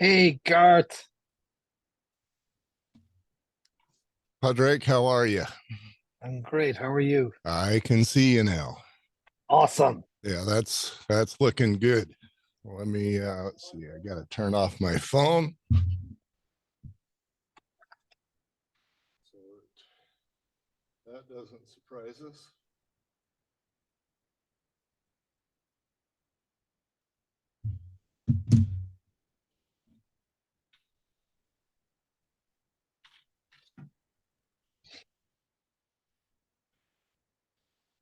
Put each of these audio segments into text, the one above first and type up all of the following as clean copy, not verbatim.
Hey, Garth. Padraic, how are you? I'm great. How are you? I can see you now. Awesome. Yeah, that's looking good. Let me let's see. I gotta turn off my phone. So that doesn't surprise us.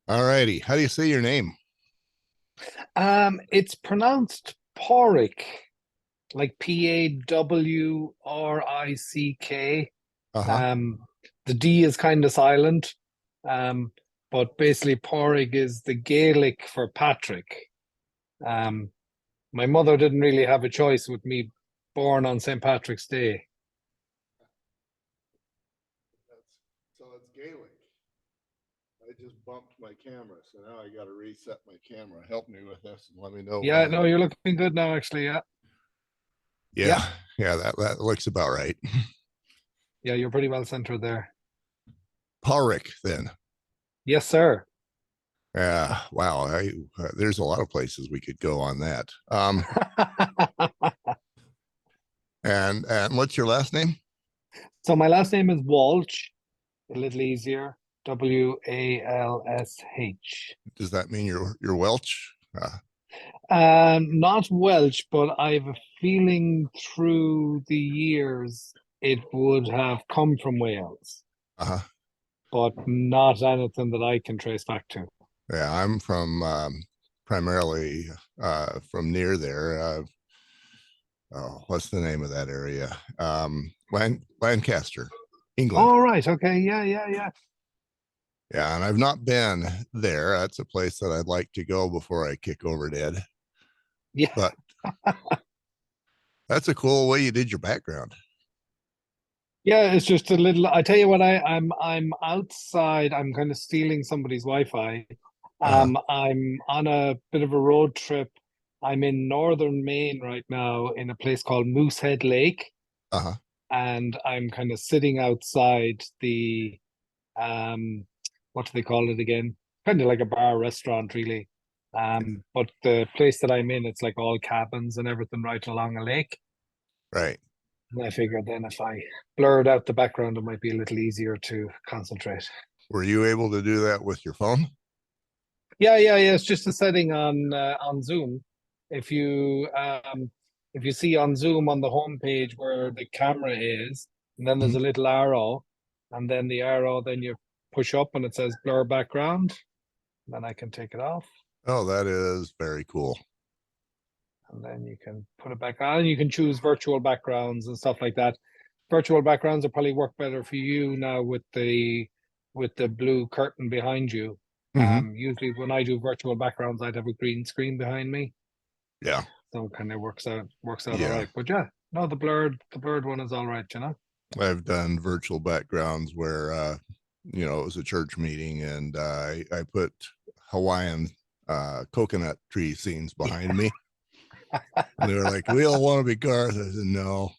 All righty. How do you say your name? It's pronounced Porrick, like Pawrick. Uh-huh. Um, the D is kind of silent. Um, but basically Porrick is the Gaelic for Patrick. Um, my mother didn't really have a choice with me born on St. Patrick's Day. So it's Gaelic. I just bumped my camera, so now I gotta reset my camera. Help me with this and let me know when Yeah, I no, you're looking good now, actually. Yeah. Yeah. Yeah, yeah, that looks about right. Yeah, you're pretty well centered there. Padraic then. Yes, sir. Yeah, wow. There's a lot of places we could go on that. And what's your last name? So my last name is Walsh, a little easier. Walsh. Does that mean you're Welch? Not Welsh, but I have a feeling through the years it would have come from Wales, Uh-huh. but not anything that I can trace back to. Yeah, I'm from primarily from near there. Oh, what's the name of that area? Lancaster, England. All right. Okay. Yeah. Yeah. Yeah. Yeah, and I've not been there. That's a place that I'd like to go before I kick over dead. Yeah. But that's a cool way you did your background. Yeah. It's just a little. I tell you what. I'm outside. I'm kind of stealing somebody's Wi-Fi. Uh-huh. I'm on a bit of a road trip. I'm in northern Maine right now in a place called Moosehead Lake, Uh-huh. and I'm kind of sitting outside the what do they call it again? Kind of like a bar restaurant, really. But the place that I'm in, it's like all cabins and everything right along a lake. Right. And I figured then if I blurred out the background, it might be a little easier to concentrate. Were you able to do that with your phone? Yeah, yeah, yeah. It's just a setting on Zoom. If you see on Zoom on the home page where the camera is, and then there's Mhm. a little arrow, and then the arrow, then you push up and it says blur background. Then I can take it off, Oh, that is very cool. and then you can put it back on. You can choose virtual backgrounds and stuff like that. Virtual backgrounds will probably work better for you now with the blue curtain behind you. Hmm. Usually when I do virtual backgrounds, I'd have a green screen behind me. Yeah. So it kind of works out all Yeah. right. But yeah, no, the blurred one is all right, you know? I've done virtual backgrounds where it was a church meeting and I put Hawaiian coconut tree scenes behind me. And they were like, "We all want to be Garth." I said, "No."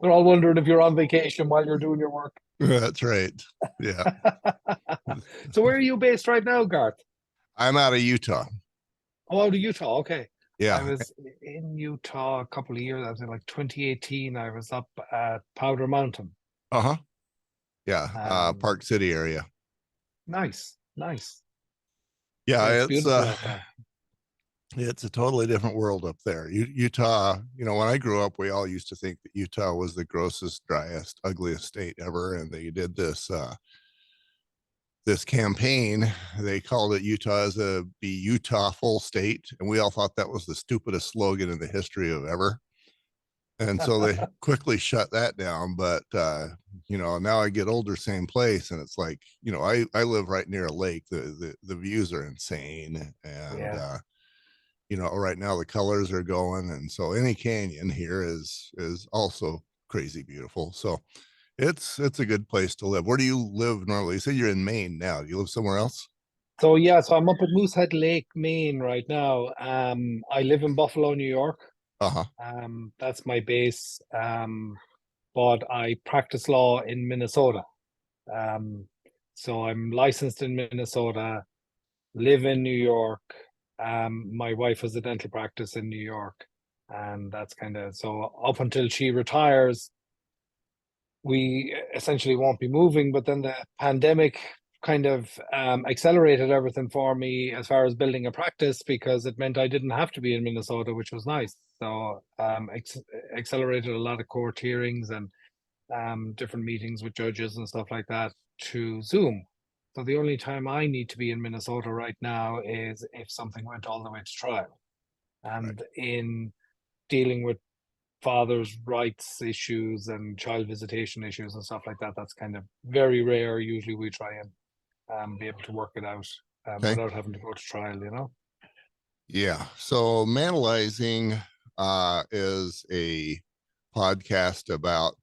They're all wondering if you're on vacation while you're doing your work. That's right. Yeah. So where are you based right now, Garth? I'm out of Utah. Oh, out of Utah. Okay. I Yeah. was in Utah a couple of years. I was in like 2018. I was up at Powder Mountain. Uh-huh. Yeah. Um, Park City area. nice, nice. Yeah, Yeah, it's beautiful out there. it's a totally different world up there. Utah, when I grew up, we all used to think that Utah was the grossest, driest, ugliest state ever. And they did this campaign. They called it Utah as a be Utah full state. And we all thought that was the stupidest slogan in the history of ever. And so they quickly shut that down. But now I get older, same place, and it's like, I live right near a lake. The views are insane. And Yeah. right now the colors are going, and so any canyon here is also crazy beautiful. So it's a good place to live. Where do you live normally? You said you're in Maine now. Do you live somewhere else? So yeah, so I'm up at Moosehead Lake, Maine right now. I live in Buffalo, New York. Uh-huh. That's my base. But I practice law in Minnesota. Um, so I'm licensed in Minnesota, live in New York. My wife has a dental practice in New York, and that's kind of so up until she retires, we essentially won't be moving. But then the pandemic kind of accelerated everything for me as far as building a practice because it meant I didn't have to be in Minnesota, which was nice. So accelerated a lot of court hearings and different meetings with judges and stuff like that to Zoom. So the only time I need to be in Minnesota right now is if something went all the way to trial. Right. And in dealing with father's rights issues and child visitation issues and stuff like that, that's kind of very rare. Usually we try and be able to work it out Okay. without having to go to trial, you know? Yeah. So Manalizing is a podcast about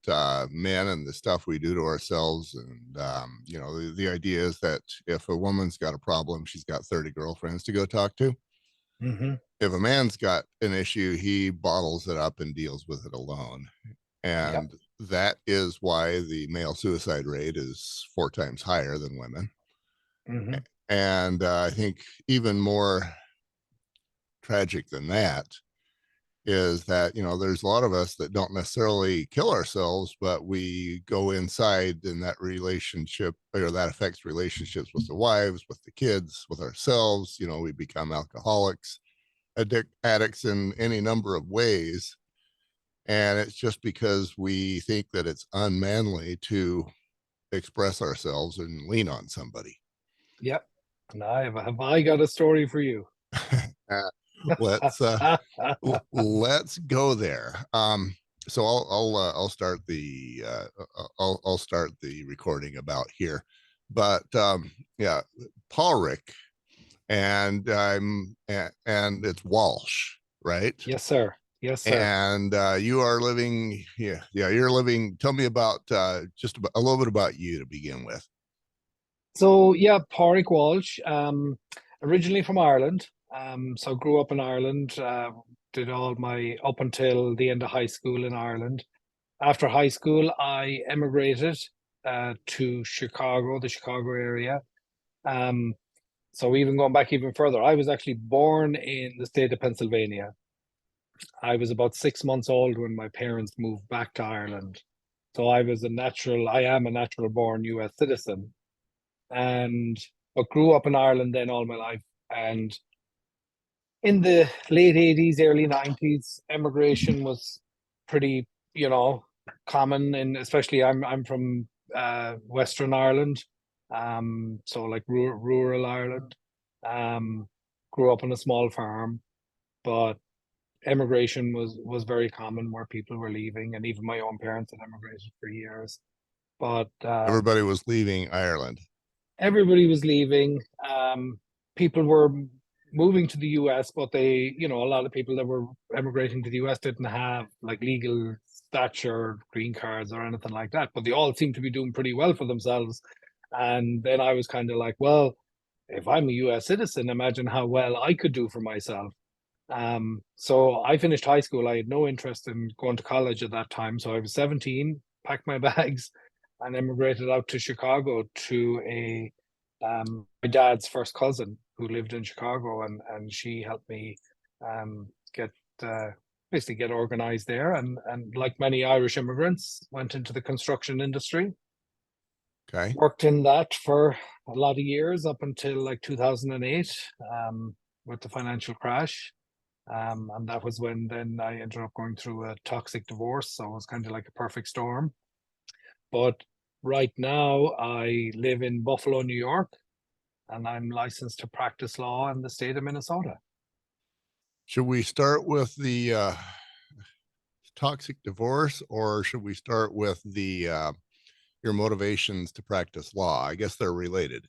men and the stuff we do to ourselves. And, the idea is that if a woman's got a problem, she's got 30 girlfriends to go talk to. Mm-hmm. If a man's got an issue, he bottles it up and deals with it alone. Yep. And that is why the male suicide rate is 4 times higher than women. Mm-hmm. And I think even more tragic than that is that there's a lot of us that don't necessarily kill ourselves, but we go inside, and that relationship, or that affects relationships with the wives, with the kids, with ourselves. We become alcoholics, addicts in any number of ways, and it's just because we think that it's unmanly to express ourselves and lean on somebody. Yep. And have I got a story for you? Uh, let's let's go there. So I'll start the I'll start the recording about here, but yeah, padraic, and it's Walsh, right? Yes, sir. Yes, sir. And you are living, yeah, you're living. Tell me about just about, a little bit about you to begin with. So yeah, padraic Walsh, originally from Ireland. So grew up in Ireland, did all my up until the end of high school in Ireland. After high school, I emigrated to Chicago, the Chicago area. Um, so even going back even further, I was actually born in the state of Pennsylvania. I was about 6 months old when my parents moved back to Ireland. So I am a natural born US citizen, and but grew up in Ireland then all my life. And in the late 80s, early 90s, emigration was pretty, common. And especially I'm from Western Ireland, so like rural Ireland. Um, Grew up on a small farm, but emigration was very common where people were leaving, and even my own parents had emigrated for years. But Everybody was leaving Ireland. everybody was leaving. People were moving to the US, but a lot of people that were emigrating to the US didn't have like legal stature, green cards, or anything like that. But they all seemed to be doing pretty well for themselves. And then I was kind of like, well, if I'm a US citizen, imagine how well I could do for myself. So I finished high school. I had no interest in going to college at that time. So I was 17, packed my bags, and emigrated out to Chicago to my dad's first cousin who lived in Chicago, and she helped me get uh, basically get organized there. And like many Irish immigrants, went into the construction industry, Okay. worked in that for a lot of years up until like 2008 with the financial crash. And that was when then I ended up going through a toxic divorce. So it was kind of like a perfect storm. But right now, I live in Buffalo, New York, and I'm licensed to practice law in the state of Minnesota. Should we start with the toxic divorce, or should we start with the your motivations to practice law? I guess they're related.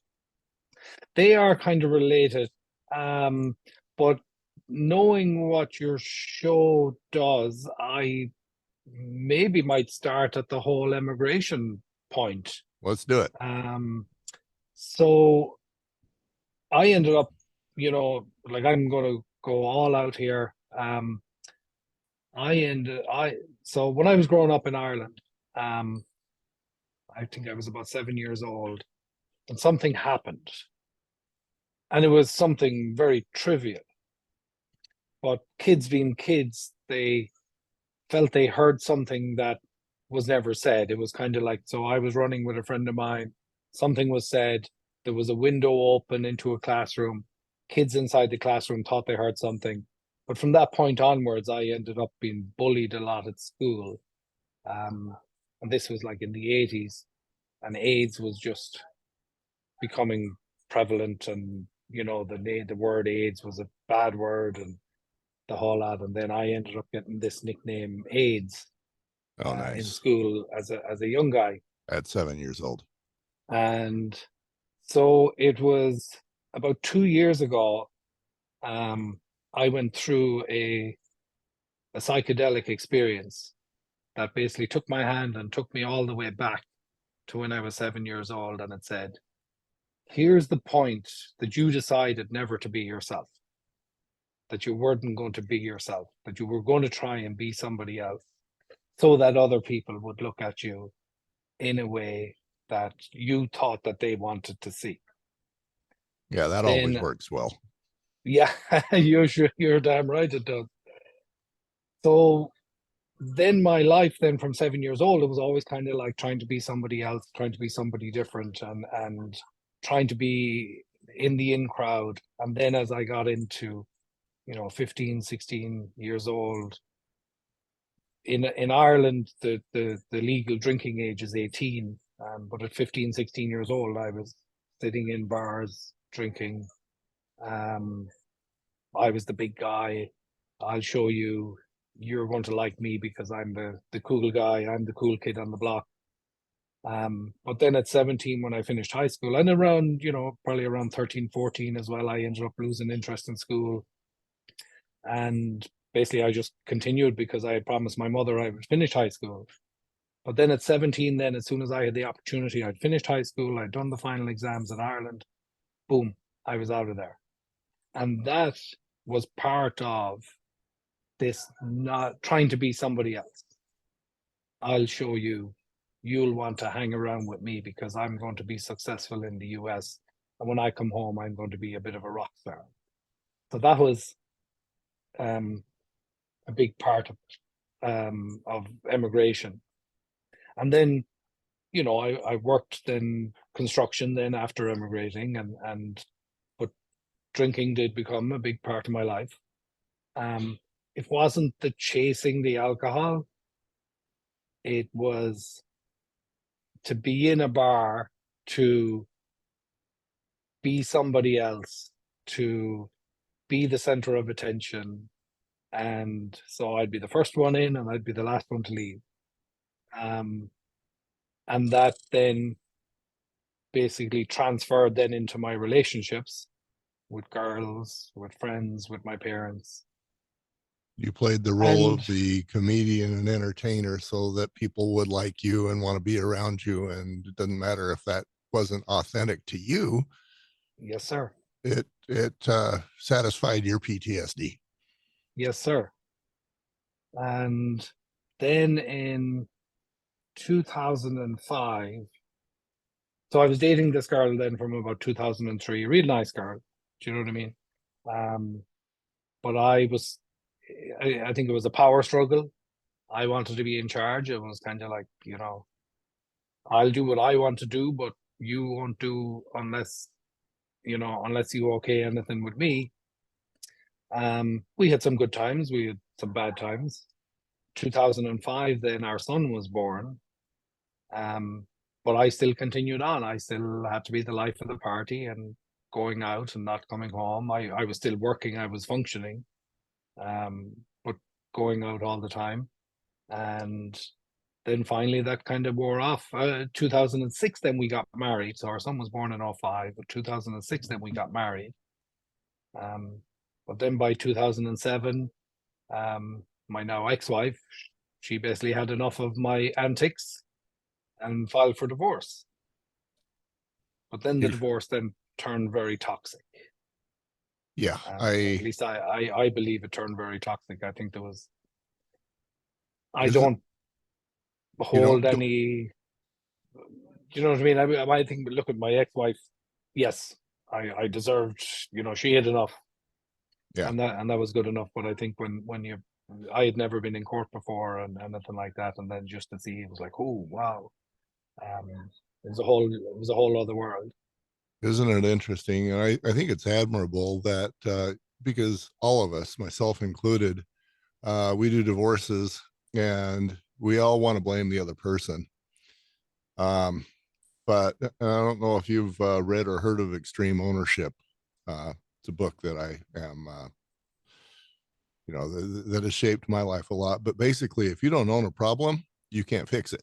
They are kind of related, but knowing what your show does, I maybe might start at the whole immigration point. Let's do it. Um, so I ended up, like I'm going to go all out here. I so when I was growing up in Ireland, um, I think I was about 7 years old, and something happened, and it was something very trivial. But kids being kids, they felt they heard something that was never said. It was kind of like, so I was running with a friend of mine, something was said, there was a window open into a classroom. Kids inside the classroom thought they heard something. But from that point onwards, I ended up being bullied a lot at school. Um, and this was like in the 80s, and AIDS was just becoming prevalent. And, the word AIDS was a bad word, and the whole lot. And then I ended up getting this nickname AIDS Oh, in nice. school as a young guy. At 7 years old. And so it was about 2 years ago. Um, I went through a psychedelic experience that basically took my hand and took me all the way back to when I was 7 years old. And it said, here's the point that you decided never to be yourself, that you weren't going to be yourself, that you were going to try and be somebody else so that other people would look at you in a way that you thought that they wanted to see. Yeah, that always Then, works well. yeah, you're damn right it does. So then my life then from 7 years old, it was always kind of like trying to be somebody else, trying to be somebody different, and trying to be in the in crowd. And then as I got into, 15, 16 years old, in Ireland, the legal drinking age is 18. But at 15, 16 years old, I was sitting in bars drinking. Um, I was the big guy. I'll show you. You're going to like me because I'm the cool guy. I'm the cool kid on the block. But then at 17, when I finished high school, and around, probably around 13, 14 as well, I ended up losing interest in school. And basically, I just continued because I had promised my mother I would finish high school. But then at 17, then as soon as I had the opportunity, I'd finished high school, I'd done the final exams in Ireland, boom, I was out of there. And that was part of this not trying to be somebody else. I'll show you, you'll want to hang around with me because I'm going to be successful in the US. And when I come home, I'm going to be a bit of a rock star. So that was um, a big part of emigration. And then I worked then construction then after emigrating, and but drinking did become a big part of my life. Um, it wasn't the chasing the alcohol; it was to be in a bar, to be somebody else, to be the center of attention. And so I'd be the first one in, and I'd be the last one to leave. Um, and that then basically transferred then into my relationships with girls, with friends, with my parents. You played the role And of the comedian and entertainer so that people would like you and want to be around you. And it doesn't matter if that wasn't authentic to you. yes, sir. It satisfied your PTSD. Yes, sir. And then in 2005, so I was dating this girl then from about 2003, a real nice girl. Do you know what I mean? Um, but I think it was a power struggle. I wanted to be in charge. It was kind of like, I'll do what I want to do, but you won't do unless you okay anything with me. We had some good times, we had some bad times. 2005, then our son was born. Um, but I still continued on. I still had to be the life of the party and going out and not coming home. I was still working, I was functioning, but going out all the time. And then finally that kind of wore off. 2006, then we got married. So our son was born in 05, but 2006, then we got married. Um, but then by 2007, my now ex-wife, she basically had enough of my antics and filed for divorce. But then the You divorce then turned very toxic. Yeah, At least I believe it turned very toxic. I think there was, I is it, don't hold any, do you know what I mean? I think, look at my ex-wife. Yes, I deserved, she had enough, yeah, and that was good enough. But I think when you, I had never been in court before and anything like that, and then just to see it was like, oh wow, it was a whole other world. isn't it interesting? And I think it's admirable that because all of us, myself included, we do divorces and we all want to blame the other person. Um, but I don't know if you've read or heard of extreme ownership. It's a book that I am, that has shaped my life a lot. But basically, if you don't own a problem, you can't fix it.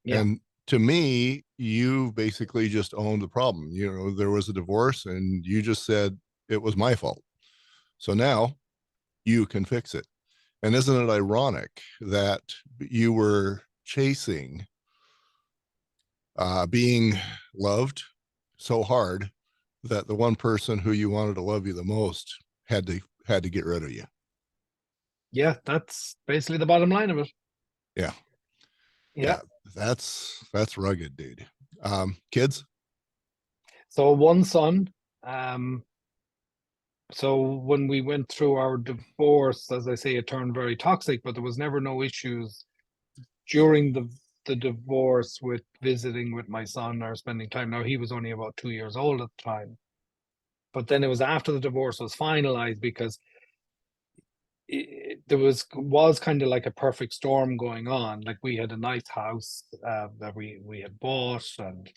Yeah, And to me, you basically just owned the problem. There was a divorce and you just said it was my fault. So now you can fix it. And isn't it ironic that you were chasing being loved so hard that the one person who you wanted to love you the most had to get rid of you? yeah, that's basically the bottom line of it. Yeah, Yeah. yeah, that's rugged, dude. Kids? So one son. Um, so when we went through our divorce, as I say, it turned very toxic, but there was never no issues during the divorce with visiting with my son or spending time. Now he was only about 2 years old at the time, but then it was after the divorce was finalized because there was kind of like a perfect storm going on. Like we had a nice house that we had bought, and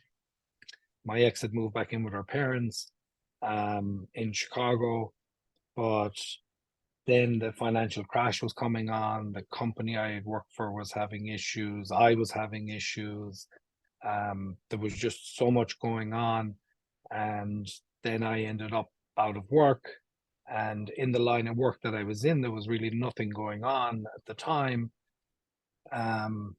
my ex had moved back in with her parents in Chicago, but then the financial crash was coming on. The company I had worked for was having issues. I was having issues. There was just so much going on. And then I ended up out of work. And in the line of work that I was in, there was really nothing going on at the time. Um,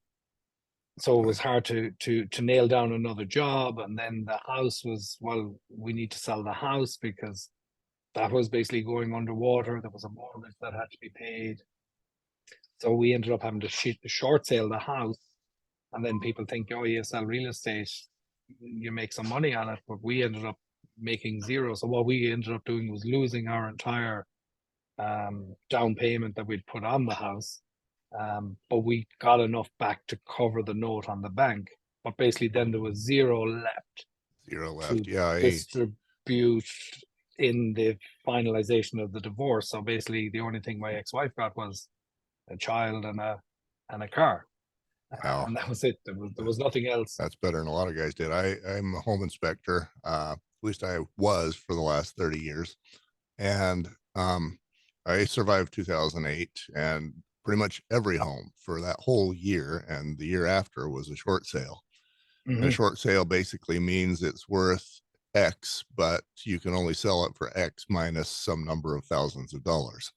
so it was hard to nail down another job. And then the house was, well, we need to sell the house because that was basically going underwater. There was a mortgage that had to be paid. So we ended up having to short sale the house. And then people think, oh, you sell real estate, you make some money on it. But we ended up making zero. So what we ended up doing was losing our entire down payment that we'd put on the house. But we got enough back to cover the note on the bank. But basically, then there was zero left Zero left. to Yeah, distribute in the finalization of the divorce. So basically, the only thing my ex-wife got was a child and a car, wow. and that was it. There was nothing else. That's better than a lot of guys did. I'm a home inspector. At least I was for the last 30 years. And I survived 2008, and pretty much every home for that whole year and the year after was a short sale. And a Mm-hmm. short sale basically means it's worth X, but you can only sell it for X minus some number of thousands of dollars.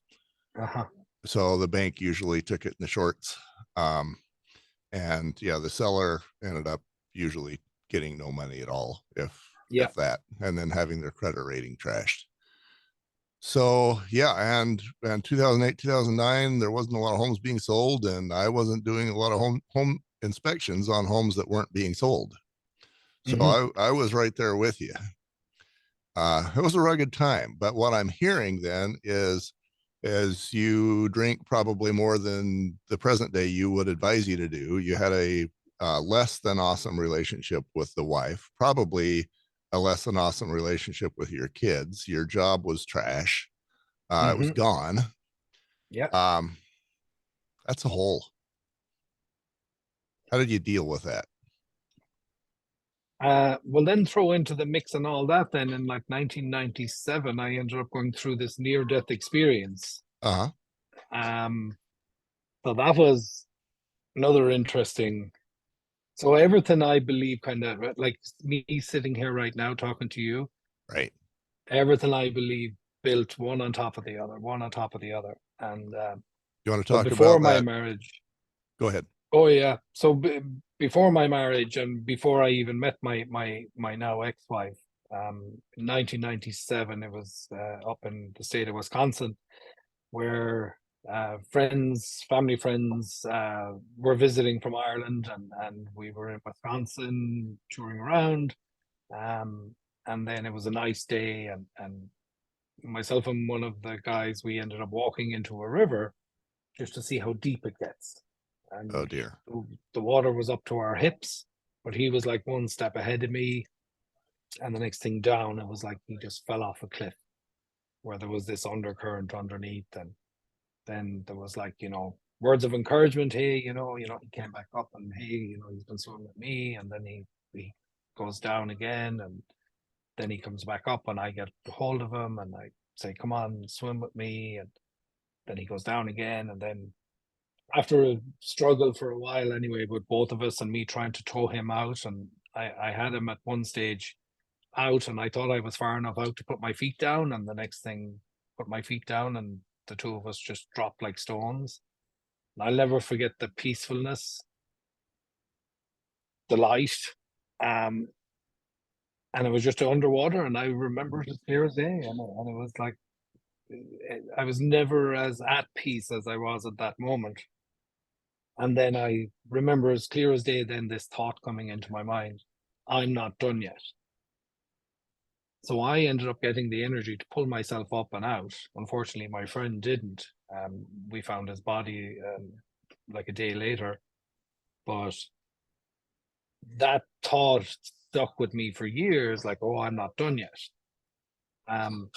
Uh-huh. So the bank usually took it in the shorts. Um, and yeah, the seller ended up usually getting no money at all, Yeah. if that, and then having their credit rating trashed. So yeah, and 2008, 2009, there wasn't a lot of homes being sold, and I wasn't doing a lot of home inspections on homes that weren't being sold. So Mm-hmm. I was right there with you. It was a rugged time, but what I'm hearing then is as you drink probably more than the present day you would advise you to do, you had a less than awesome relationship with the wife, probably a less than awesome relationship with your kids. Your job was trash. It was Mm-hmm. gone. Yeah. Um, that's a hole. How did you deal with that? Well, then throw into the mix and all that. Then in like 1997, I ended up going through this near-death experience. Uh huh. Um, so that was another interesting. So everything I believe, kind of like me sitting here right now talking to you, Right. everything I believe built one on top of the other, one on top of the other. And You want to so talk before about my that? marriage, Go ahead. oh yeah, so before my marriage and before I even met my now ex-wife, In 1997, it was up in the state of Wisconsin, where family friends, were visiting from Ireland, and we were in Wisconsin touring around. Um, and then it was a nice day, and myself and one of the guys, we ended up walking into a river just to see how deep it gets. Oh And dear. the water was up to our hips, but he was like one step ahead of me. And the next thing down, it was like he just fell off a cliff where there was this undercurrent underneath. And then there was like, words of encouragement. Hey, he came back up, and hey, he's been swimming with me. And then he goes down again, and then he comes back up, and I get hold of him, and I say, come on, swim with me. And then he goes down again. And then after a struggle for a while anyway, with both of us and me trying to tow him out, and I had him at one stage out, and I thought I was far enough out to put my feet down, and the next thing, put my feet down, and the two of us just dropped like stones. And I'll never forget the peacefulness, the light, um, and it was just underwater, and I remember it as clear as day, and it was like I was never as at peace as I was at that moment. And then I remember as clear as day then this thought coming into my mind: I'm not done yet. So I ended up getting the energy to pull myself up and out. Unfortunately, my friend didn't. We found his body like a day later, but that thought stuck with me for years, like, oh, I'm not done yet. Um,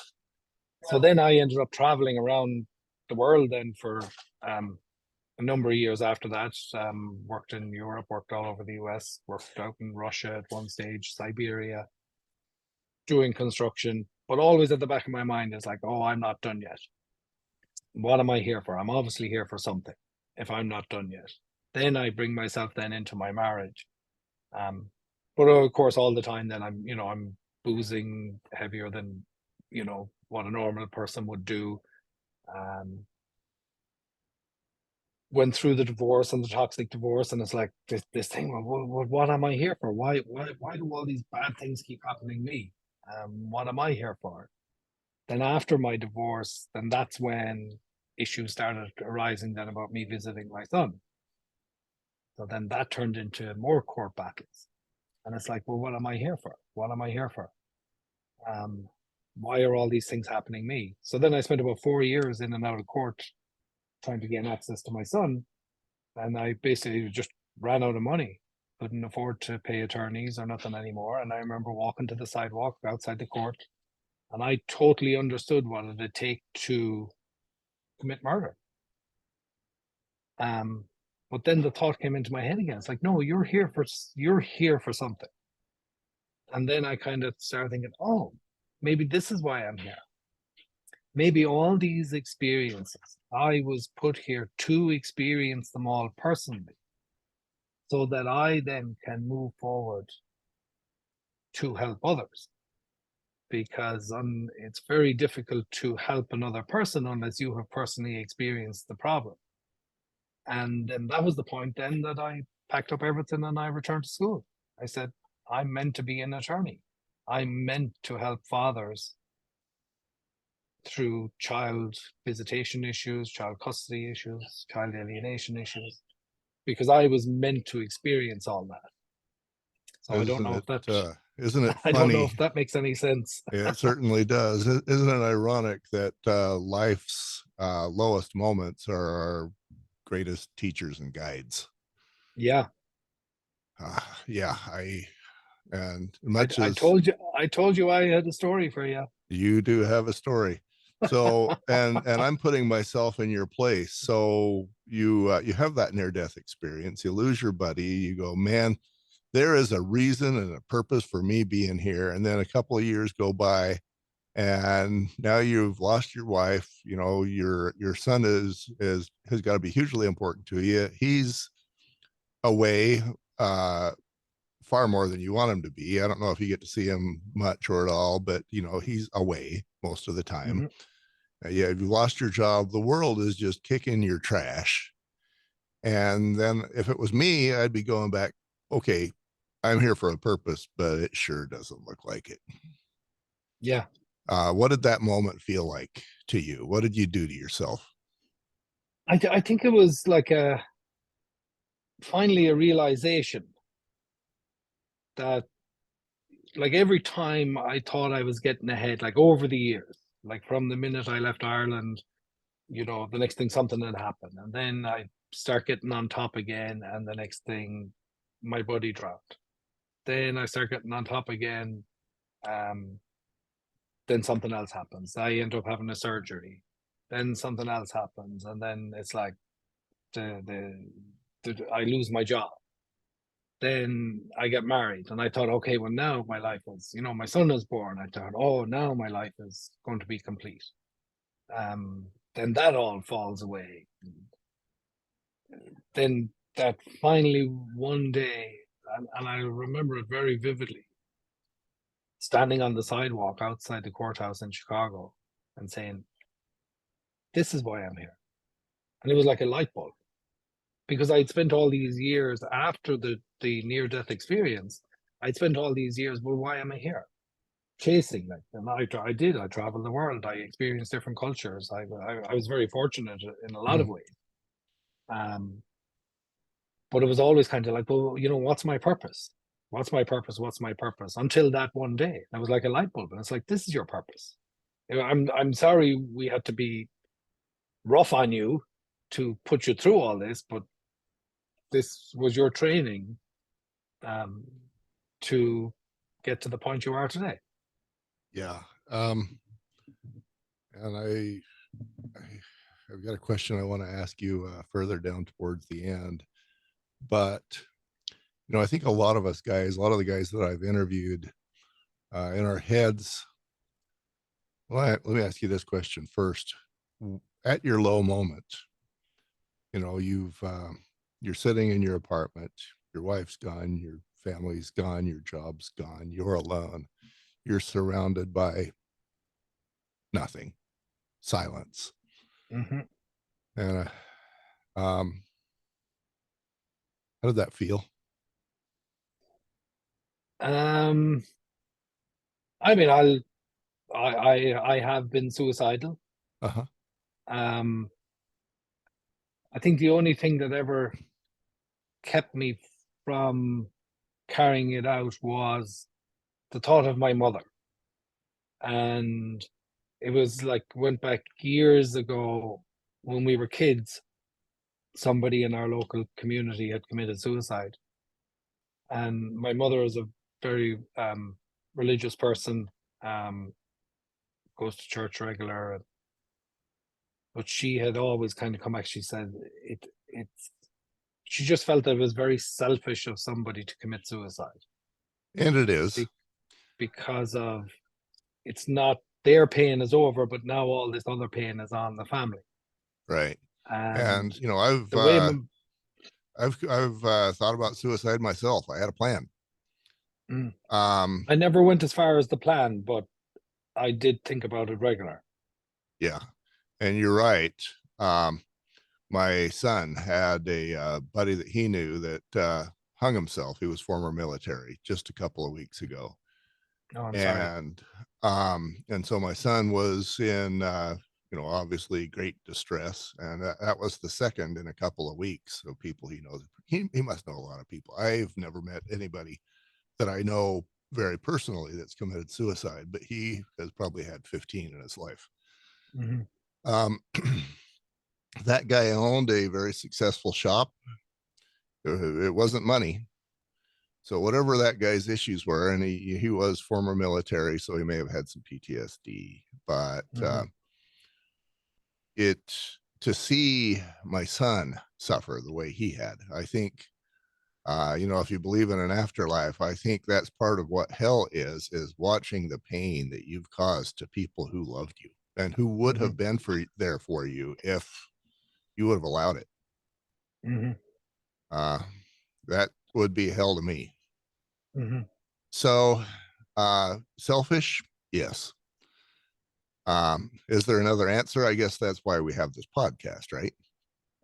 so then I ended up traveling around the world then for a number of years after that. Worked in Europe, worked all over the US, worked out in Russia at one stage, Siberia, doing construction. But always at the back of my mind is like, oh, I'm not done yet. What am I here for? I'm obviously here for something if I'm not done yet. Then I bring myself then into my marriage. Um, but of course, all the time then I'm boozing heavier than, what a normal person would do. Um, went through the divorce and the toxic divorce, and it's like this thing. Well, what am I here for? Why do all these bad things keep happening to me? What am I here for? Then after my divorce, then that's when issues started arising then about me visiting my son. So then that turned into more court battles. And it's like, well, what am I here for? What am I here for? Um, why are all these things happening to me? So then I spent about 4 years in and out of court trying to gain access to my son. And I basically just ran out of money. Couldn't afford to pay attorneys or nothing anymore. And I remember walking to the sidewalk outside the court, and I totally understood what it would take to commit murder. Um, but then the thought came into my head again. It's like, no, you're here for something. And then I kind of started thinking, oh, maybe this is why I'm here. Maybe all these experiences, I was put here to experience them all personally, so that I then can move forward to help others. Because it's very difficult to help another person unless you have personally experienced the problem. And then that was the point then that I packed up everything and I returned to school. I said, I'm meant to be an attorney. I'm meant to help fathers through child visitation issues, child custody issues, child alienation issues, because I was meant to experience all that. So I don't Isn't know it if that isn't it I don't know funny? if that makes any sense. It certainly does. Isn't it ironic that life's lowest moments are our greatest teachers and guides? Yeah, Yeah, and I, much I as told you I told you I had a story for you. you do have a story. So, and I'm putting myself in your place. So you have that near death experience. You lose your buddy. You go, man, there is a reason and a purpose for me being here. And then a couple of years go by, and now you've lost your wife. Your son is has got to be hugely important to you. He's away, far more than you want him to be. I don't know if you get to see him much or at all, but he's away most of the time. Mm-hmm. Yeah, you've lost your job. The world is just kicking your trash. And then if it was me, I'd be going back, okay, I'm here for a purpose, but it sure doesn't look like it. Yeah. What did that moment feel like to you? What did you do to yourself? I think it was like finally a realization that like every time I thought I was getting ahead, like over the years, like from the minute I left Ireland, the next thing something had happened. And then I start getting on top again, and the next thing my body dropped. Then I start getting on top again. Um, then something else happens. I end up having a surgery. Then something else happens, and then it's like I lose my job. Then I get married, and I thought, okay, well now my life is, my son is born. I thought, oh, now my life is going to be complete. Then that all falls away. Then that finally one day, and I remember it very vividly, standing on the sidewalk outside the courthouse in Chicago and saying, this is why I'm here. And it was like a light bulb because I'd spent all these years after the near death experience. I'd spent all these years, well, why am I here? Chasing, like, and I traveled the world. I experienced different cultures. I was very fortunate in a lot of Mhm. ways. Um, but it was always kind of like, well, what's my purpose? What's my purpose? What's my purpose? Until that one day, that was like a light bulb, and it's like, this is your purpose. I'm sorry we had to be rough on you to put you through all this, but this was your training um, to get to the point you are today. Yeah. And I've got a question I want to ask you further down towards the end, but I think a lot of us guys, a lot of the guys that I've interviewed, in our heads. Well, let me ask you this question first. At your low moment, you're sitting in your apartment, your wife's gone, your family's gone, your job's gone, you're alone, you're surrounded by nothing, silence. Mm-hmm. And how did that feel? Um, I mean, I have been suicidal. Uh-huh. Um, I think the only thing that ever kept me from carrying it out was the thought of my mother. And it was like went back years ago when we were kids, somebody in our local community had committed suicide. And my mother is a very religious person, um, goes to church regular, but she had always kind of come back. She said it's she just felt that it was very selfish of somebody to commit suicide And it is. be- because of it's not their pain is over, but now all this other pain is on the family. Right. And And I've the way thought about suicide myself. I had a plan. mm, Um, I never went as far as the plan, but I did think about it regular. yeah. And you're right. Um, my son had a buddy that he knew that hung himself. He was former military just a couple of weeks ago. Oh, I'm sorry. And so my son was in obviously great distress, and that was the second in a couple of weeks of people he knows. He must know a lot of people. I've never met anybody that I know very personally that's committed suicide, but he has probably had 15 in his life. Mm-hmm. um that guy owned a very successful shop. It wasn't money. So whatever that guy's issues were, and he was former military, so he may have had some PTSD, but Mm-hmm. it to see my son suffer the way he had, I think, if you believe in an afterlife, I think that's part of what hell is watching the pain that you've caused to people who loved you and who would Mm-hmm. have been there for you if you would have allowed it. Mm-hmm. Uh, that would be hell to me. Mm-hmm. So, selfish, yes. Is there another answer? I guess that's why we have this podcast, right?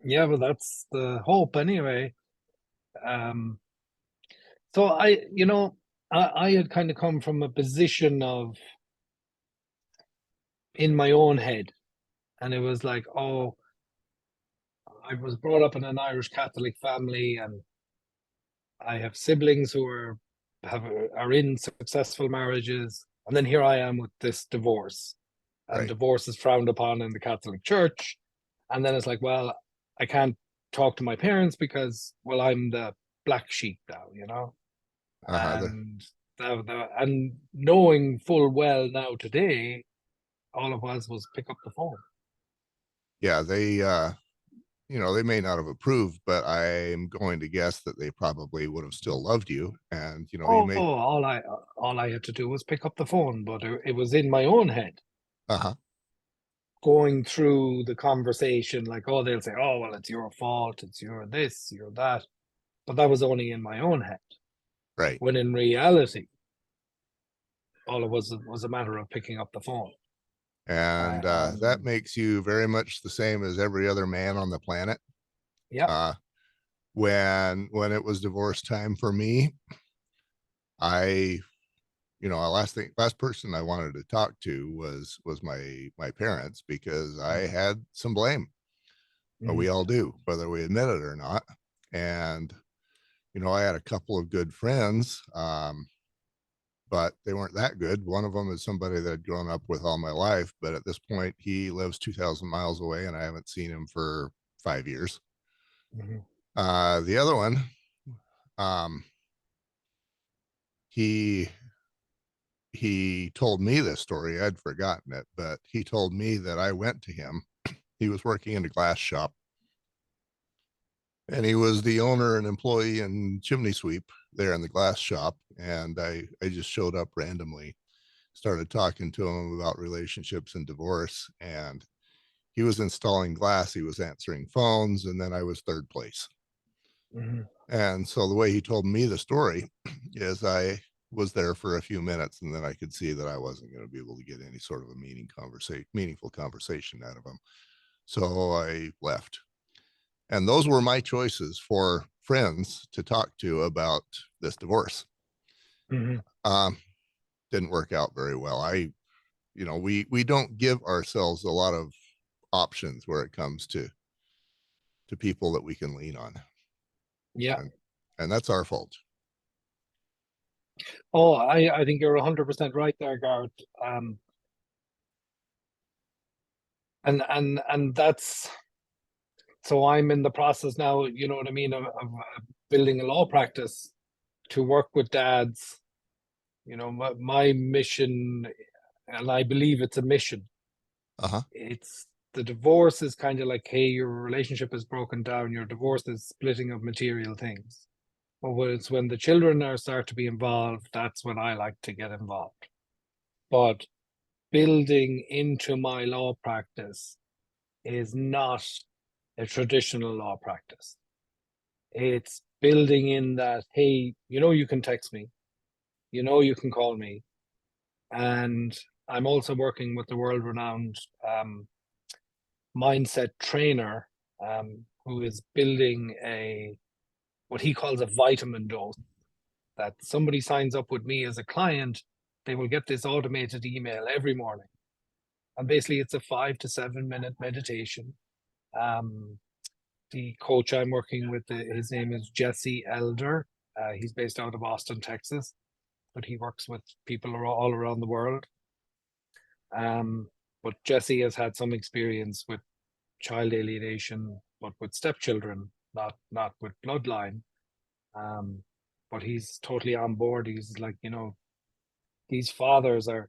Yeah, but that's the hope anyway. Um, so I had kind of come from a position of in my own head. And it was like, oh, I was brought up in an Irish Catholic family, and I have siblings who are in successful marriages, and then here I am with this divorce, and Right. divorce is frowned upon in the Catholic Church, and then it's like, well, I can't talk to my parents because, well, I'm the black sheep now, Uh-huh. and and knowing full well now today, all it was pick up the phone. Yeah, they may not have approved, but I'm going to guess that they probably would have still loved you. And, you Oh, may, all I had to do was pick up the phone, but it was in my own head, uh-huh, going through the conversation, like, oh, they'll say, oh, well, it's your fault, it's your this, your that. But that was only in my own head. right. When in reality, all it was a matter of picking up the phone. And that Um, makes you very much the same as every other man on the planet. yeah. Uh, when it was divorce time for me, I, last person I wanted to talk to was my parents, because I Mm-hmm. had some blame. We all do, whether we admit it or not. And I had a couple of good friends, but they weren't that good. One of them is somebody that I'd grown up with all my life, but at this point, he lives 2,000 miles away, and I haven't seen him for 5 years. Mm-hmm. The other one, um, he he told me this story. I'd forgotten it, but he told me that I went to him. He was working in a glass shop, and he was the owner and employee and chimney sweep there in the glass shop. And I just showed up randomly, started talking to him about relationships and divorce. And he was installing glass, he was answering phones, and then I was third place. Mm-hmm. And so the way he told me the story is I was there for a few minutes, and then I could see that I wasn't going to be able to get any sort of a meaningful conversation out of him. So I left. And those were my choices for friends to talk to about this divorce. Mm-hmm. Um, didn't work out very well. We don't give ourselves a lot of options where it comes to people that we can lean on, Yeah. and that's our fault. Oh, I think you're 100% right there, Gareth. Um, and that's so I'm in the process now, you know what I mean, of building a law practice to work with dads. My mission, and I believe it's a mission. Uh-huh. It's the divorce is kind of like, hey, your relationship is broken down. Your divorce is splitting of material things. But when the children are start to be involved, that's when I like to get involved. But building into my law practice is not a traditional law practice. It's building in that, hey, you can text me, you can call me. And I'm also working with the world renowned mindset trainer who is building what he calls a vitamin dose, that somebody signs up with me as a client, they will get this automated email every morning. And basically, it's a 5 to 7 minute meditation. Um, the coach I'm working with, his name is Jesse Elder. He's based out of Austin, Texas, but he works with people all around the world. But Jesse has had some experience with child alienation, but with stepchildren, not with bloodline. Um, but he's totally on board. He's like, these fathers are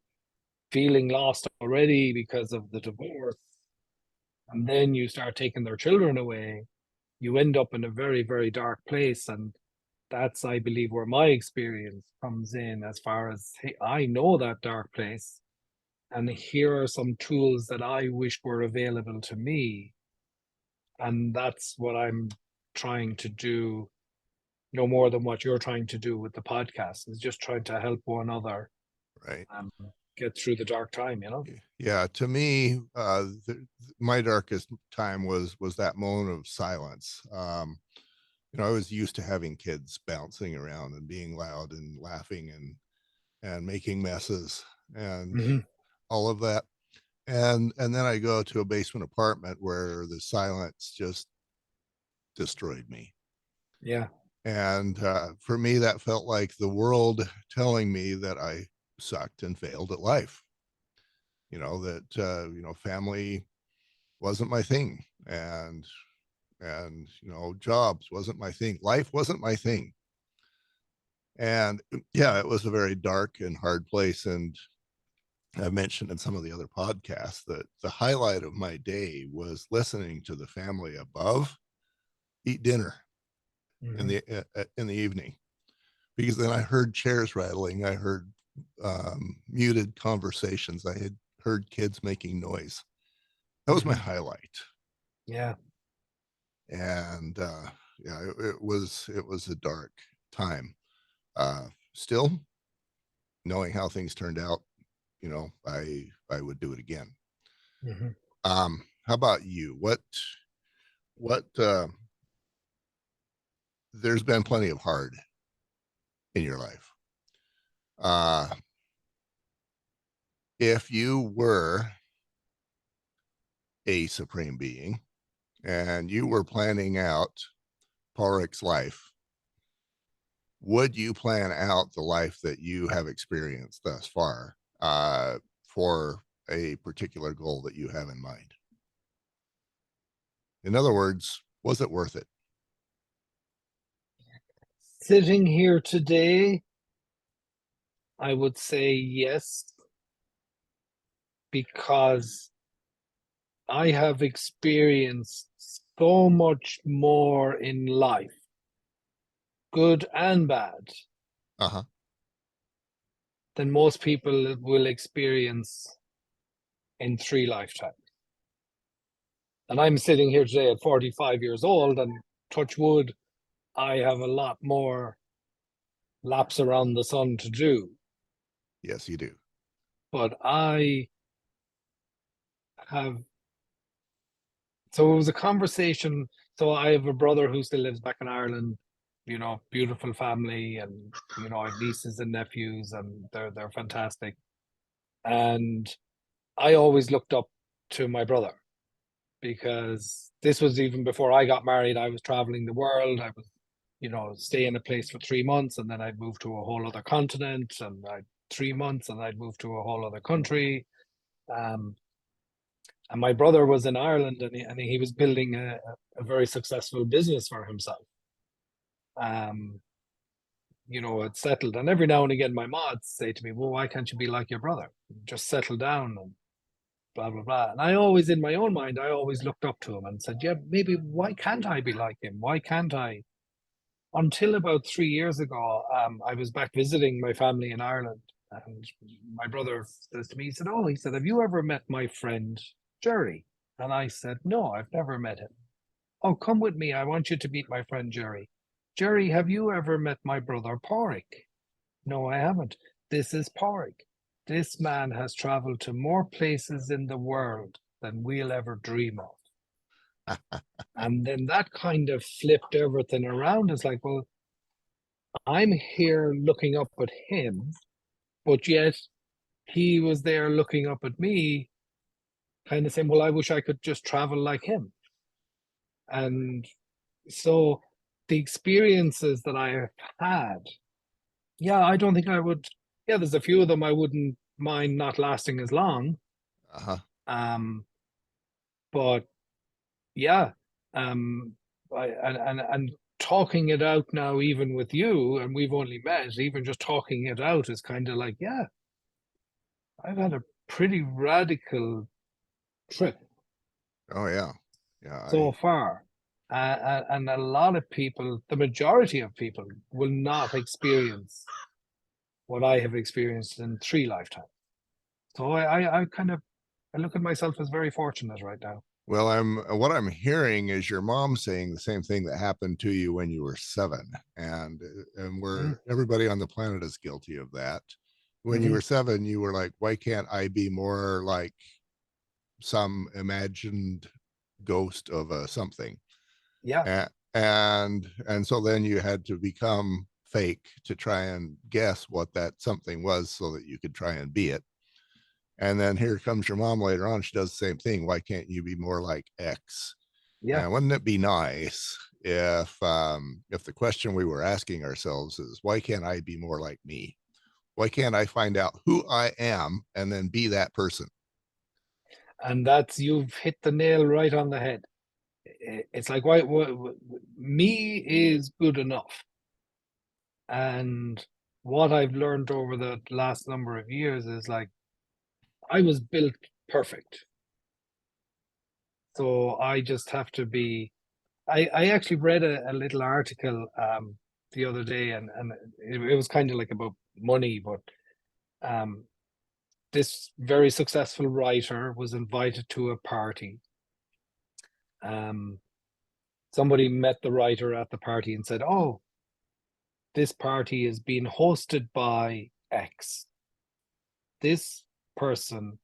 feeling lost already because of the divorce, and then you start taking their children away, you end up in a very, very dark place. And that's, I believe, where my experience comes in, as far as, hey, I know that dark place, and here are some tools that I wish were available to me. And that's what I'm trying to do, no more than what you're trying to do with the podcast, is just trying to help one another Right. um, get through the dark time. Yeah, to me, my darkest time was that moment of silence. I was used to having kids bouncing around and being loud and laughing and making messes and Mm-hmm. all of that. And then I go to a basement apartment where the silence just destroyed me. Yeah. And for me, that felt like the world telling me that I sucked and failed at life. That family wasn't my thing, and jobs wasn't my thing, life wasn't my thing. And yeah, it was a very dark and hard place. And I mentioned in some of the other podcasts that the highlight of my day was listening to the family above eat dinner Hmm. in the evening, because then I heard chairs rattling, I heard muted conversations, I had heard kids making noise. That was my Hmm. highlight. Yeah. And yeah, it was a dark time. Still, knowing how things turned out, I would do it again. Hmm. How about you? What there's been plenty of hard in your life. Uh, if you were a supreme being and you were planning out Parik's life, would you plan out the life that you have experienced thus far for a particular goal that you have in mind? In other words, was it worth it? Sitting here today, I would say yes, because I have experienced so much more in life, good and bad, Uh-huh. than most people will experience in 3 lifetimes. And I'm sitting here today at 45 years old, and touch wood, I have a lot more laps around the sun to do. Yes, you do. But I have, so it was a conversation. So I have a brother who still lives back in Ireland, beautiful family, and I have nieces and nephews, and they're fantastic. And I always looked up to my brother, because this was even before I got married. I was traveling the world. I was, stay in a place for 3 months, and then I'd move to a whole other continent, and I'd 3 months, and I'd move to a whole other country. Um, and my brother was in Ireland, and he was building a very successful business for himself. Um, had settled. And every now and again, my mods say to me, "Well, why can't you be like your brother? Just settle down and blah blah blah." And I always, in my own mind, I always looked up to him and said, "Yeah, maybe why can't I be like him? Why can't I?" Until about 3 years ago, I was back visiting my family in Ireland, and my brother says to me, he said, "Oh, he said, have you ever met my friend Jerry?" And I said, "No, I've never met him." "Oh, come with me. I want you to meet my friend Jerry." "Jerry, have you ever met my brother Padraic?" "No, I haven't." "This is Padraic. This man has traveled to more places in the world than we'll ever dream of." And then that kind of flipped everything around. It's like, well, I'm here looking up at him, but yet he was there looking up at me, kind of saying, "Well, I wish I could just travel like him." And so the experiences that I have had, yeah, I don't think I would. Yeah, there's a few of them I wouldn't mind not lasting as long. Uh-huh. Um, but yeah, um, and talking it out now, even with you, and we've only met, even just talking it out is kind of like, yeah, I've had a pretty radical trip Oh yeah. Yeah, so I far. And a lot of people, the majority of people, will not experience what I have experienced in 3 lifetimes. So I kind of, I look at myself as very fortunate right now. well, what I'm hearing is your mom saying the same thing that happened to you when you were 7. And Mm, we're everybody on the planet is guilty of that. When you hmm. were 7, you were like, why can't I be more like some imagined ghost of a something? Yeah. And so then you had to become fake to try and guess what that something was so that you could try and be it. And then here comes your mom later on. She does the same thing. Why can't you be more like X? Yeah. And wouldn't it be nice if the question we were asking ourselves is, why can't I be more like me? Why can't I find out who I am and then be that person? And that's, you've hit the nail right on the head. It's like, me is good enough. And what I've learned over the last number of years is like, I was built perfect. So I just have to be. I actually read a little article the other day, and it was kind of like about money, but um, this very successful writer was invited to a party. Um, Somebody met the writer at the party and said, "Oh, this party is being hosted by X. This person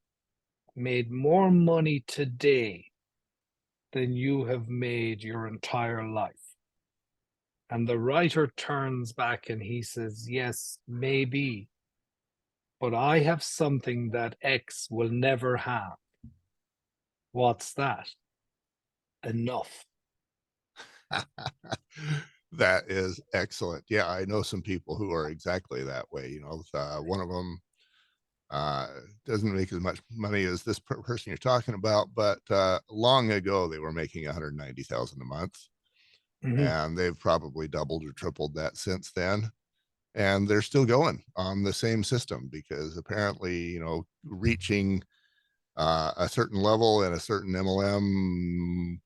made more money today than you have made your entire life." And the writer turns back and he says, "Yes, maybe, but I have something that X will never have." What's that? Enough. That is excellent. Yeah, I know some people who are exactly that way. One of them uh, doesn't make as much money as this person you're talking about, but long ago they were making 190,000 a month, Mm-hmm. and they've probably doubled or tripled that since then. And they're still going on the same system because apparently, reaching a certain level and a certain MLM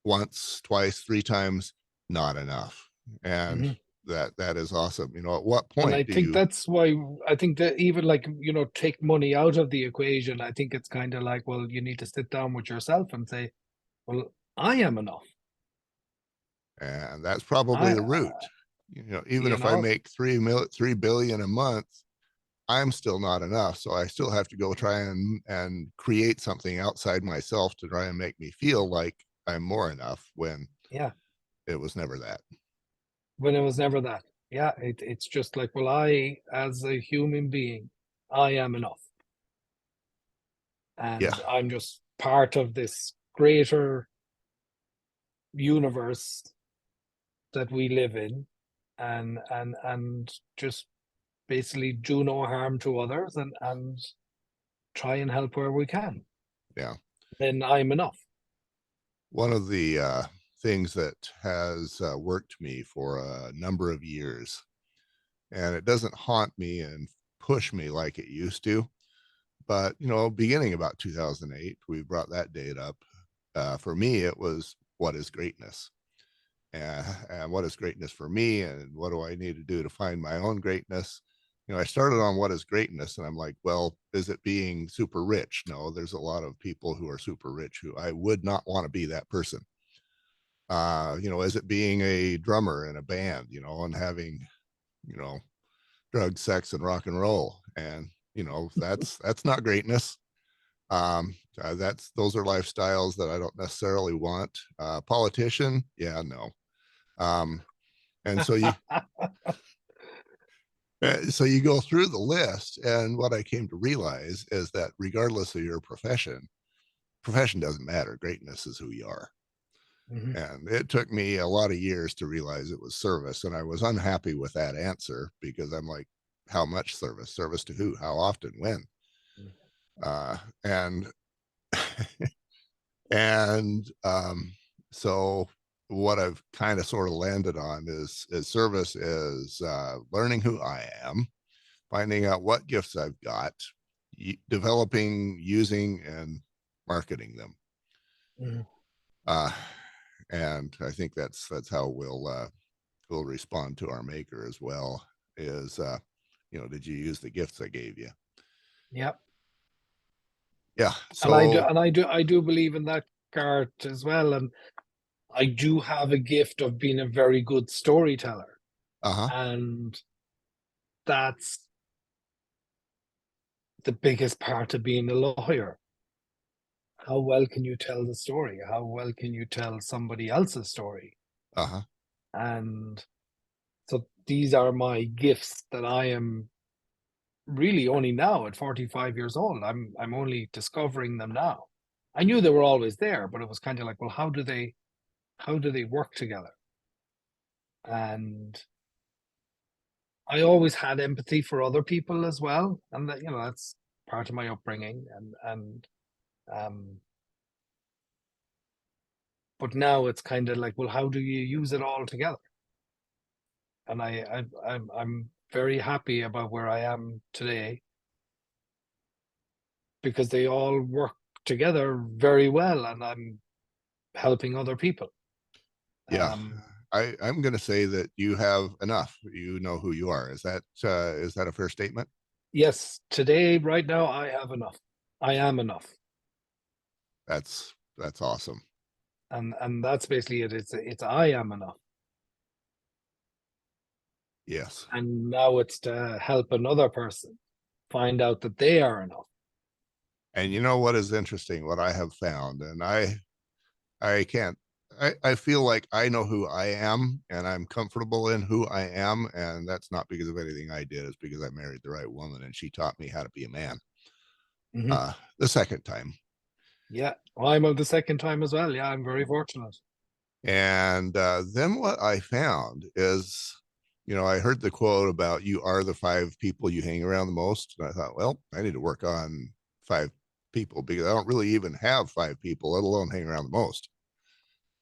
once, twice, three times, not enough. And Mm-hmm. that is awesome. At what And point I do think you? that's why, I think that even like, take money out of the equation, I think it's kind of like, well, you need to sit down with yourself and say, well, I am enough. And that's probably I, the root. Even you if I know, make 3 billion a month, I'm still not enough. So I still have to go try and create something outside myself to try and make me feel like I'm more enough when yeah, it was never that. when it was never that. Yeah, it's just like, well, I, as a human being, I am enough. Yeah. And I'm just part of this greater universe that we live in, and just basically do no harm to others, and try and help where we can. Yeah. Then I'm enough. One of the things that has worked me for a number of years, and it doesn't haunt me and push me like it used to, but beginning about 2008, we brought that date up. For me, it was, what is greatness? And what is greatness for me, and what do I need to do to find my own greatness? I started on what is greatness, and I'm like, well, is it being super rich? No, there's a lot of people who are super rich who I would not want to be that person. Is it being a drummer in a band, and having, you know, drugs, sex, and rock and roll? And that's not greatness. That's those are lifestyles that I don't necessarily want. Politician, yeah, no. Um, and so you go through the list, and what I came to realize is that regardless of your profession doesn't matter. Greatness is who you are. Mhm. And it took me a lot of years to realize it was service. And I was unhappy with that answer because I'm like, how much service? Service to who? How often? When? And and so what I've kind of sort of landed on is service is learning who I am, finding out what gifts I've got, developing, using, and marketing them. Mhm. Uh, and I think that's how we'll respond to our maker as well. Is did you use the gifts I gave you? Yep. Yeah. And I do, So I do believe in that part as well. And I do have a gift of being a very good storyteller. uh-huh. And that's the biggest part of being a lawyer. How well can you tell the story? How well can you tell somebody else's story? Uh-huh. And so these are my gifts that I am really only now at 45 years old. I'm only discovering them now. I knew they were always there, but it was kind of like, well, how do they work together? And I always had empathy for other people as well, and that, you know, that's part of my upbringing. And um, but now it's kind of like, well, how do you use it all together? And I'm very happy about where I am today because they all work together very well, and I'm helping other people. Yeah. Um, I'm going to say that you have enough. You know who you are. Is that a fair statement? yes, today, right now, I have enough. I am enough, That's awesome. and that's basically it. It's I am enough, Yes. and now it's to help another person find out that they are enough. And you know what is interesting? What I have found, and I can't. I feel like I know who I am and I'm comfortable in who I am. And that's not because of anything I did. It's because I married the right woman and she taught me how to be a man. Mhm. The second time. Yeah, well, I'm of the second time as well. Yeah, I'm very fortunate. And then what I found is, I heard the quote about you are the five people you hang around the most. And I thought, well, I need to work on five people because I don't really even have five people, let alone hang around the most.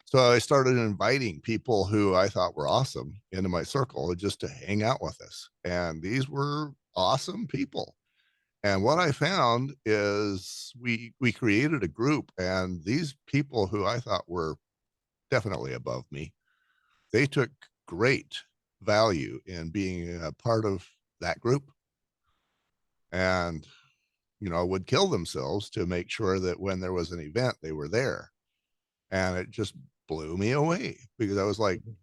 So I started inviting people who I thought were awesome into my circle just to hang out with us. And these were awesome people. And what I found is we created a group, and these people who I thought were definitely above me, they took great value in being a part of that group, and would kill themselves to make sure that when there was an event they were there. And it just blew me away because I was like, Mhm.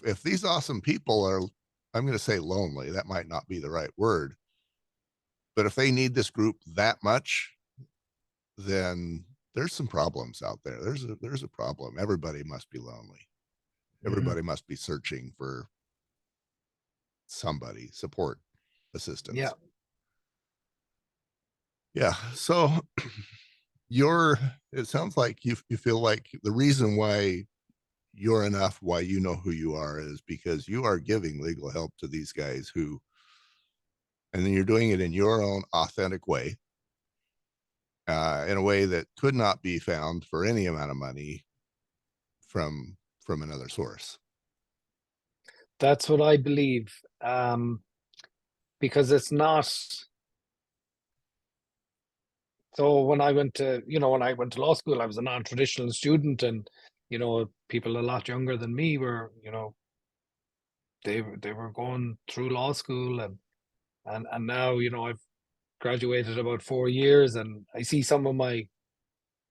if these awesome people are, I'm going to say lonely, that might not be the right word, but if they need this group that much, then there's some problems out there. There's a problem. Everybody must be lonely. Mhm. Everybody must be searching for somebody, support, Yeah, assistance. Yeah. So you're, it sounds like you feel like the reason why you're enough, why you know who you are, is because you are giving legal help to these guys who, and then you're doing it in your own authentic way, in a way that could not be found for any amount of money from another source. that's what I believe. Because it's not. So when I went to law school, I was a non-traditional student, and people a lot younger than me were, they were going through law school, and now I've graduated about 4 years, and I see some of my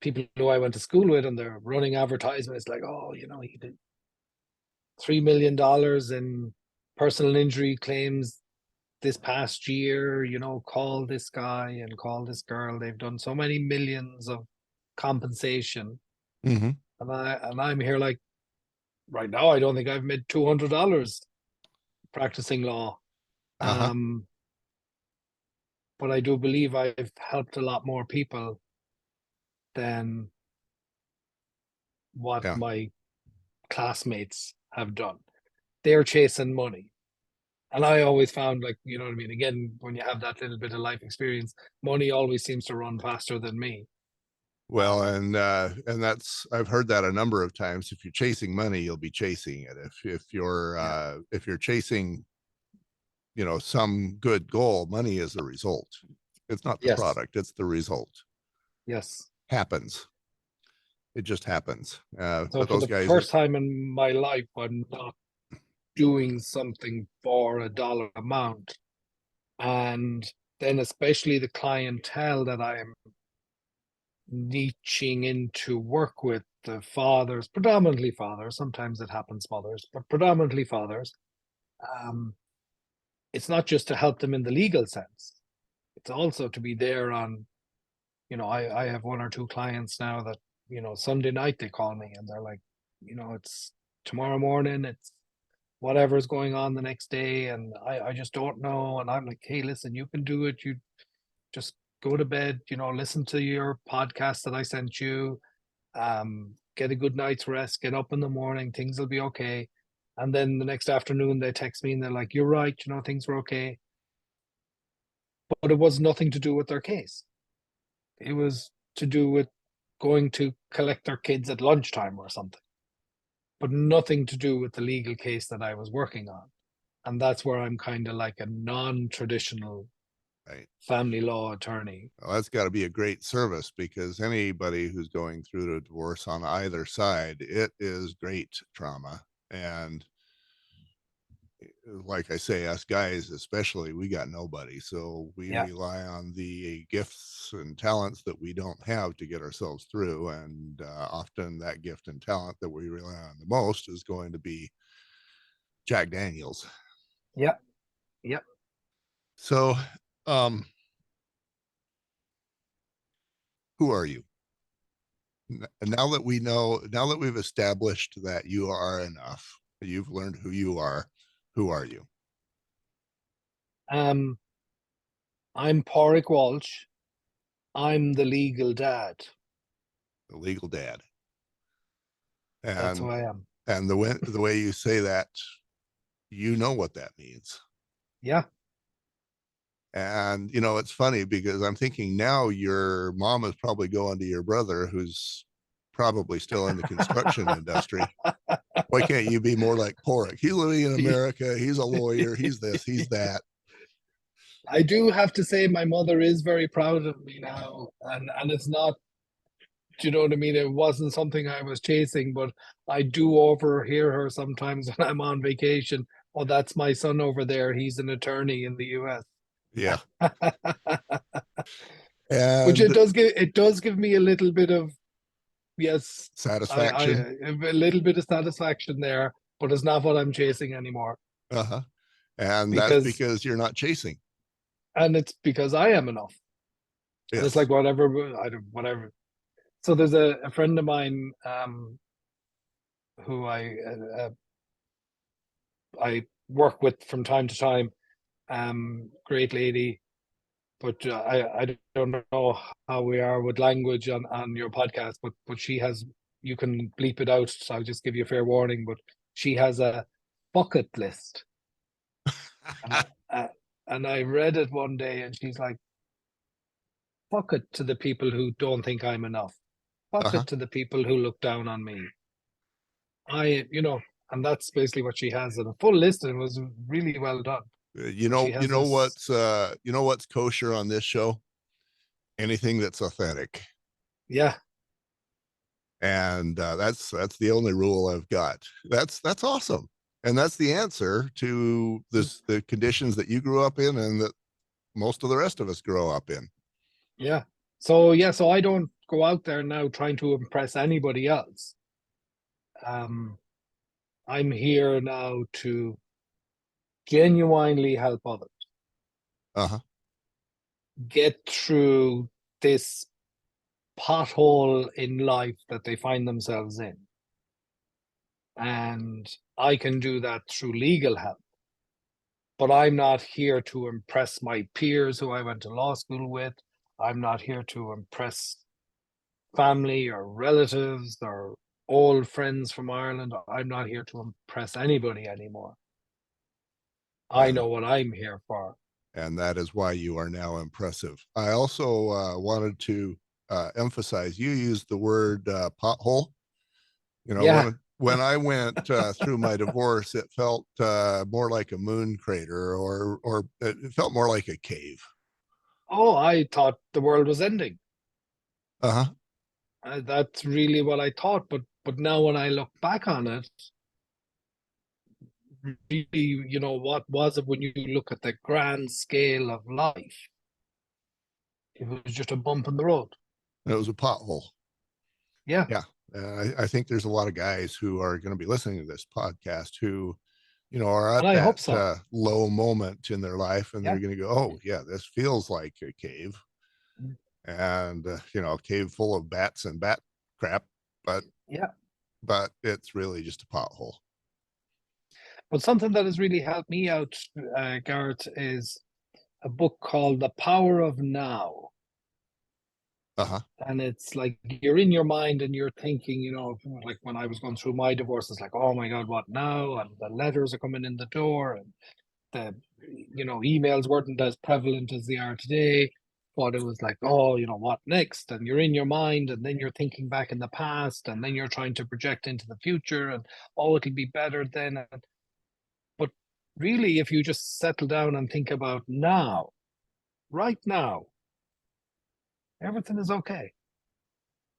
people who I went to school with, and they're running advertisements like, oh, he did $3 million in personal injury claims this past year. Call this guy and call this girl. They've done so many millions of compensation, Mm-hmm. and I'm here like right now. I don't think I've made $200 practicing law. Uh-huh. Um, but I do believe I've helped a lot more people than what Yeah. my classmates have done. They're chasing money. And I always found, like, you know what I mean? Again, when you have that little bit of life experience, money always seems to run faster than me. Well, Um, and that's, I've heard that a number of times. If you're chasing money, you'll be chasing it. yeah. If you're chasing, some good goal, money is the result. It's not the Yes. product, it's the result. Yes. Happens. It just happens. So But for those the guys are, first time in my life, I'm not doing something for a dollar amount. And then especially the clientele that I am niching in to work with, the fathers, predominantly fathers, sometimes it happens mothers, but predominantly fathers. Um, it's not just to help them in the legal sense. It's also to be there on, I have one or two clients now that, Sunday night they call me and they're like, it's tomorrow morning, it's whatever's going on the next day, and I just don't know. And I'm like, hey, listen, you can do it. You just go to bed, listen to your podcast that I sent you, get a good night's rest, get up in the morning, things will be okay. And then the next afternoon they text me and they're like, you're right, things were okay. But it was nothing to do with their case. It was to do with going to collect their kids at lunchtime or something, but nothing to do with the legal case that I was working on. And that's where I'm kind of like a non-traditional Right. family law attorney. Well, that's got to be a great service, because anybody who's going through a divorce on either side, it is great trauma. And like I say, us guys, especially, we got nobody. So we Yeah. rely on the gifts and talents that we don't have to get ourselves through. And often that gift and talent that we rely on the most is going to be Jack Daniels. Yeah. Yeah. So, um, who are you? And now that we've established that you are enough, you've learned who you are, who are you? Um, I'm padraic Walsh. I'm the legal dad. The legal dad. That's who And I am. the way you say that, you know what that means. Yeah. And it's funny, because I'm thinking now your mom is probably going to your brother, who's probably still in the construction industry. Why can't you be more like Porrick? He's living in America. He's a lawyer. He's this, he's that. I do have to say my mother is very proud of me now. And it's not, do you know what I mean? It wasn't something I was chasing, but I do overhear her sometimes when I'm on vacation. Oh, that's my son over there. He's an attorney in the US. Yeah. Which And it does give me a little bit of, yes, I satisfaction. a little bit of satisfaction there, but it's not what I'm chasing anymore. Uh-huh. And that's Because because you're not chasing. and it's because I am enough. And it's Yes. like whatever. So there's a friend of mine who I work with from time to time. Great lady, but I don't know how we are with language on your podcast, but she has, you can bleep it out. So I'll just give you a fair warning. But she has a bucket list, and and I read it one day, and she's like, "Fuck it to the people who don't think I'm enough. Fuck Uh-huh. it to the people who look down on me. And that's basically what she has, and a full list, and it was really well done. You But know, she has this, what's kosher on this show? Anything that's authentic. yeah, And that's the only rule I've got. That's awesome. And that's the answer to the conditions that you grew up in, and that most of the rest of us grow up in. yeah. So I don't go out there now trying to impress anybody else. Um, I'm here now to genuinely help others Uh-huh. get through this pothole in life that they find themselves in. And I can do that through legal help. But I'm not here to impress my peers who I went to law school with. I'm not here to impress family or relatives or old friends from Ireland. I'm not here to impress anybody anymore. I And know what I'm here for. that is why you are now impressive. I also wanted to emphasize, you used the word pothole. Yeah. When I went through my divorce, it felt more like a moon crater, or it felt more like a cave. Oh, I thought the world was ending. Uh-huh. That's really what I thought. But now when I look back on it, really, what was it when you look at the grand scale of life? It was just a bump in the road. And it was a pothole. Yeah. Yeah. I think there's a lot of guys who are going to be listening to this podcast who, are And at I that hope so. low moment in their life, and Yeah. they're going to go, oh yeah, this feels like a cave, and a cave full of bats and bat crap, but Yeah. it's really just a pothole. But something that has really helped me out, Garrett, is a book called The Power of Now. Uh-huh. And it's like you're in your mind and you're thinking, like when I was going through my divorce, it's like, oh my God, what now? And the letters are coming in the door, and the emails weren't as prevalent as they are today. But it was like, oh, what next? And you're in your mind, and then you're thinking back in the past, and then you're trying to project into the future, and oh, it'll be better then. But really, if you just settle down and think about now, right now, everything is okay.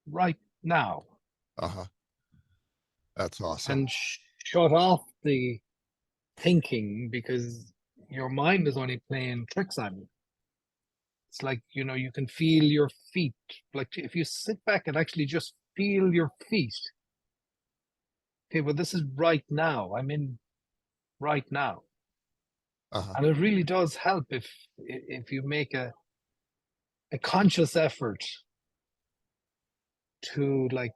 Right now. Uh-huh. That's awesome. And shut off the thinking, because your mind is only playing tricks on you. It's like, you can feel your feet. Like if you sit back and actually just feel your feet. Okay, well, this is right now. I'm in right now. Uh-huh. And it really does help if you make a conscious effort to like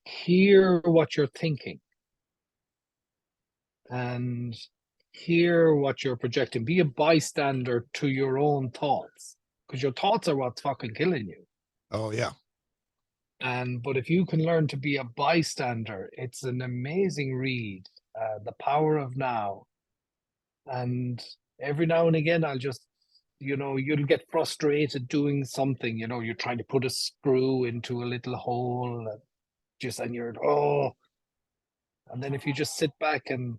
hear what you're thinking and hear what you're projecting. Be a bystander to your own thoughts, because your thoughts are what's fucking killing you. Oh yeah. And but if you can learn to be a bystander, it's an amazing read. The Power of Now. And every now and again, I'll just, you'll get frustrated doing something. You're trying to put a screw into a little hole, and you're and then if you just sit back and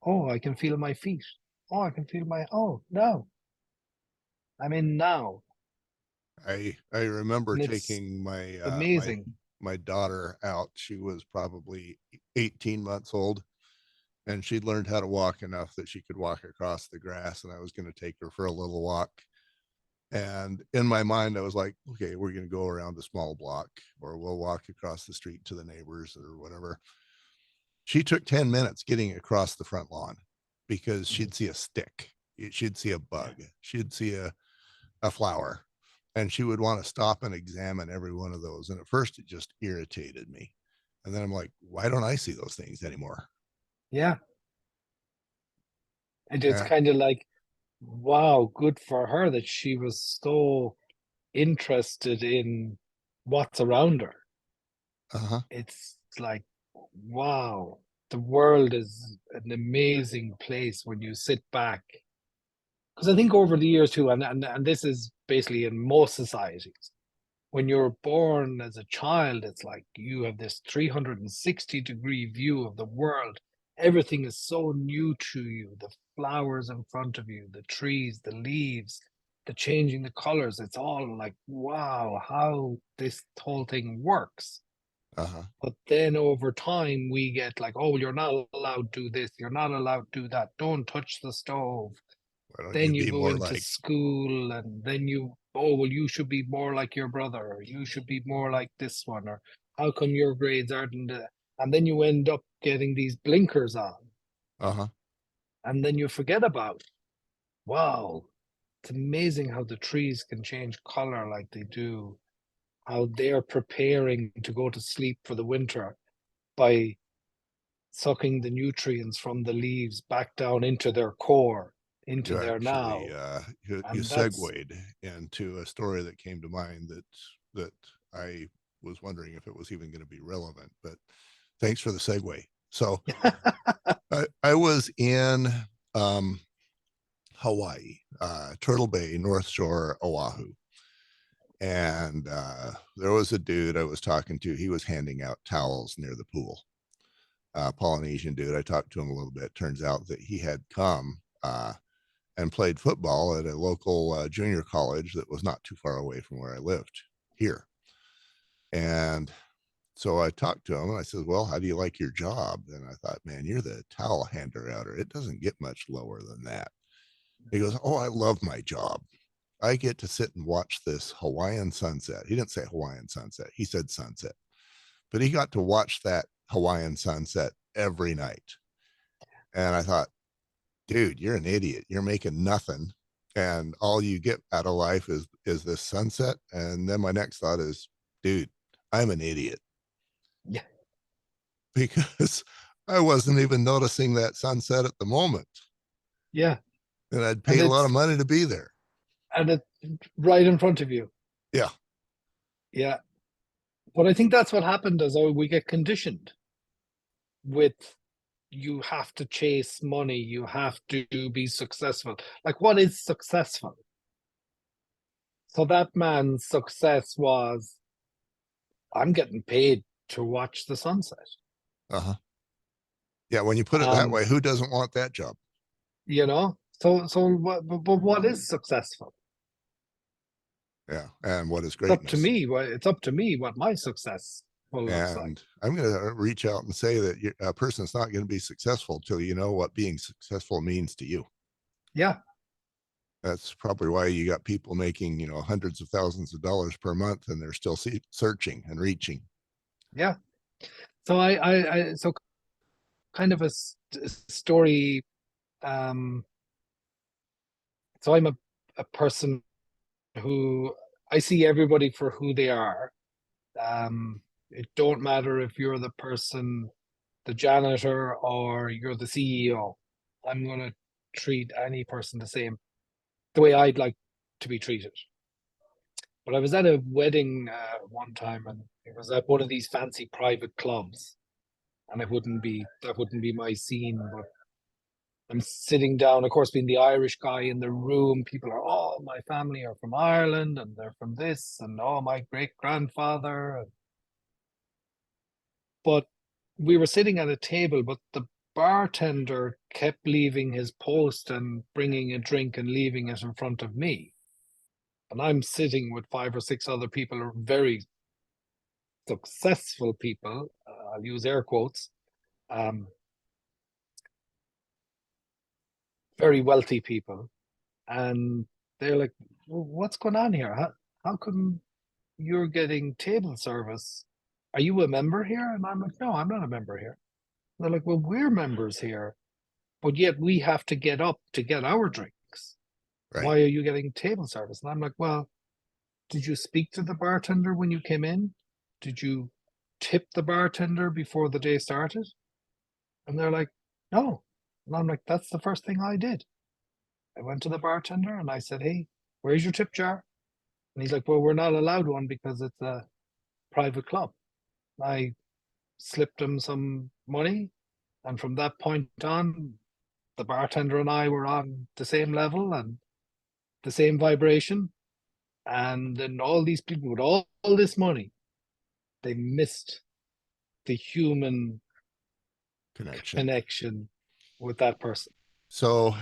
I can feel my feet. Oh, I can feel no, I'm in now. I remember And it's taking my amazing. my daughter out. She was probably 18 months old, and she'd learned how to walk enough that she could walk across the grass, and I was going to take her for a little walk. And in my mind, I was like, okay, we're going to go around a small block, or we'll walk across the street to the neighbors or whatever. She took 10 minutes getting across the front lawn because Mhm. she'd see a stick, she'd see a Yeah. bug, she'd see a flower, and she would want to stop and examine every one of those. And at first, it just irritated me. And then I'm like, why don't I see those things anymore? Yeah. And it's Yeah. kind of like, wow, good for her that she was so interested in what's around her. Uh-huh. It's like, wow, the world is an amazing place when you sit back. Because I think over the years too, and this is basically in most societies, when you're born as a child, it's like you have this 360-degree view of the world. Everything is so new to you. The flowers in front of you, the trees, the leaves, the changing the colors. It's all like, wow, how this whole thing works. Uh-huh. But then over time, we get like, oh, you're not allowed to do this. You're not allowed to do that. Don't touch the stove. Why don't you Then you be go more into like, school, and then well, you should be more like your brother, or you should be more like this one, or how come your grades aren't and then you end up getting these blinkers on, uh-huh, and then you forget about, wow, it's amazing how the trees can change color like they do, how they're preparing to go to sleep for the winter by sucking the nutrients from the leaves back down into their core, into you their actually now. you And that's segued into a story that came to mind that I was wondering if it was even going to be relevant, but thanks for the segue. So I was in um, Hawaii, Turtle Bay, North Shore, Oahu. And there was a dude I was talking to. He was handing out towels near the pool. Polynesian dude. I talked to him a little bit. Turns out that he had come and played football at a local junior college that was not too far away from where I lived here. And so I talked to him and I said, well, how do you like your job? And I thought, man, you're the towel hander outer. It doesn't get much lower than that. He goes, oh, I love my job. I get to sit and watch this Hawaiian sunset. He didn't say Hawaiian sunset. He said sunset, but he got to watch that Hawaiian sunset every night. And I thought, dude, you're an idiot. You're making nothing. And all you get out of life is this sunset. And then my next thought is, dude, I'm an idiot yeah. because I wasn't even noticing that sunset at the moment, Yeah. and I'd And paid a lot of money to be there. it's right in front of you. Yeah. Yeah. But I think that's what happened as we get conditioned with you have to chase money, you have to be successful. Like, what is successful? So that man's success was, I'm getting paid to watch the sunset. Uh-huh. Yeah, when you put it that Um, way, who doesn't want that job? you know, so but what is successful? Yeah, and what is It's up to greatness? me. It's up to me what my success will looks like. And I'm going to reach out and say that a person's not going to be successful till you know what being successful means to you. Yeah, That's probably why you got people making, hundreds of thousands of dollars per month, and they're still searching and reaching. yeah. So so kind of a story. Um, so I'm a person who I see everybody for who they are. It don't matter if you're the person, the janitor, or you're the CEO. I'm gonna treat any person the same, the way I'd like to be treated. But I was at a wedding one time, and it was at one of these fancy private clubs, and that wouldn't be my scene. But I'm sitting down, of course, being the Irish guy in the room. People are, oh, my family are from Ireland, and they're from this, and oh, my great grandfather. But we were sitting at a table, but the bartender kept leaving his post and bringing a drink and leaving it in front of me. And I'm sitting with five or six other people, very successful people. I'll use air quotes. Um, very wealthy people, and they're like, well, "What's going on here? How come you're getting table service? Are you a member here?" And I'm like, "No, I'm not a member here." And they're like, "Well, we're members here, but yet we have to get up to get our drinks. Right. Why are you getting table service?" And I'm like, "Well, did you speak to the bartender when you came in? Did you tip the bartender before the day started?" And they're like, "No." And I'm like, "That's the first thing I did. I went to the bartender and I said, 'Hey, where's your tip jar?' And he's like, 'Well, we're not allowed one because it's a private club.' I slipped him some money. And from that point on, the bartender and I were on the same level and the same vibration. And then all these people with all this money, they missed the human Connection. connection with that person." So,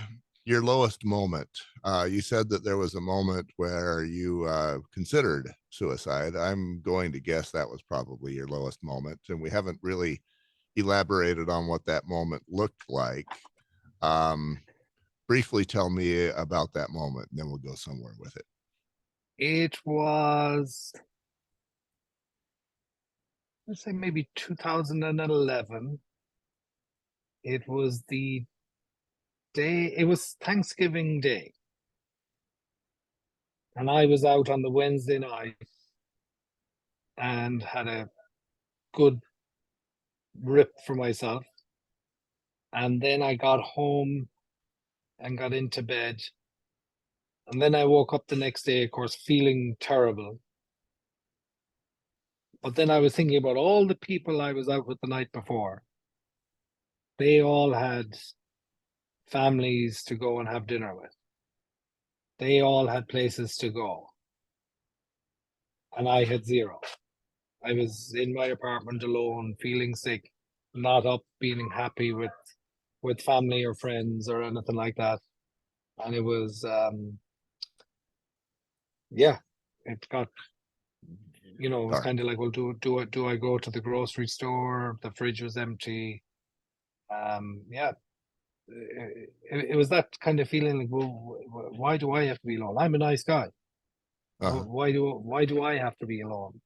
your lowest moment, you said that there was a moment where you considered suicide. I'm going to guess that was probably your lowest moment, and we haven't really elaborated on what that moment looked like. Um, Briefly tell me about that moment, and then we'll go somewhere with it. It was, let's say, maybe 2011. It was the day, it was Thanksgiving Day. And I was out on the Wednesday night and had a good rip for myself. And then I got home and got into bed. And then I woke up the next day, of course, feeling terrible. But then I was thinking about all the people I was out with the night before. They all had families to go and have dinner with. They all had places to go. And I had zero. I was in my apartment alone, feeling sick, not up, feeling happy with family or friends or anything like that. And it was yeah, it got, it was Dark. kind of like, well, do I go to the grocery store? The fridge was empty. Yeah, it was that kind of feeling like, well, why do I have to be alone? I'm a nice guy. Uh-huh. Why do I have to be alone?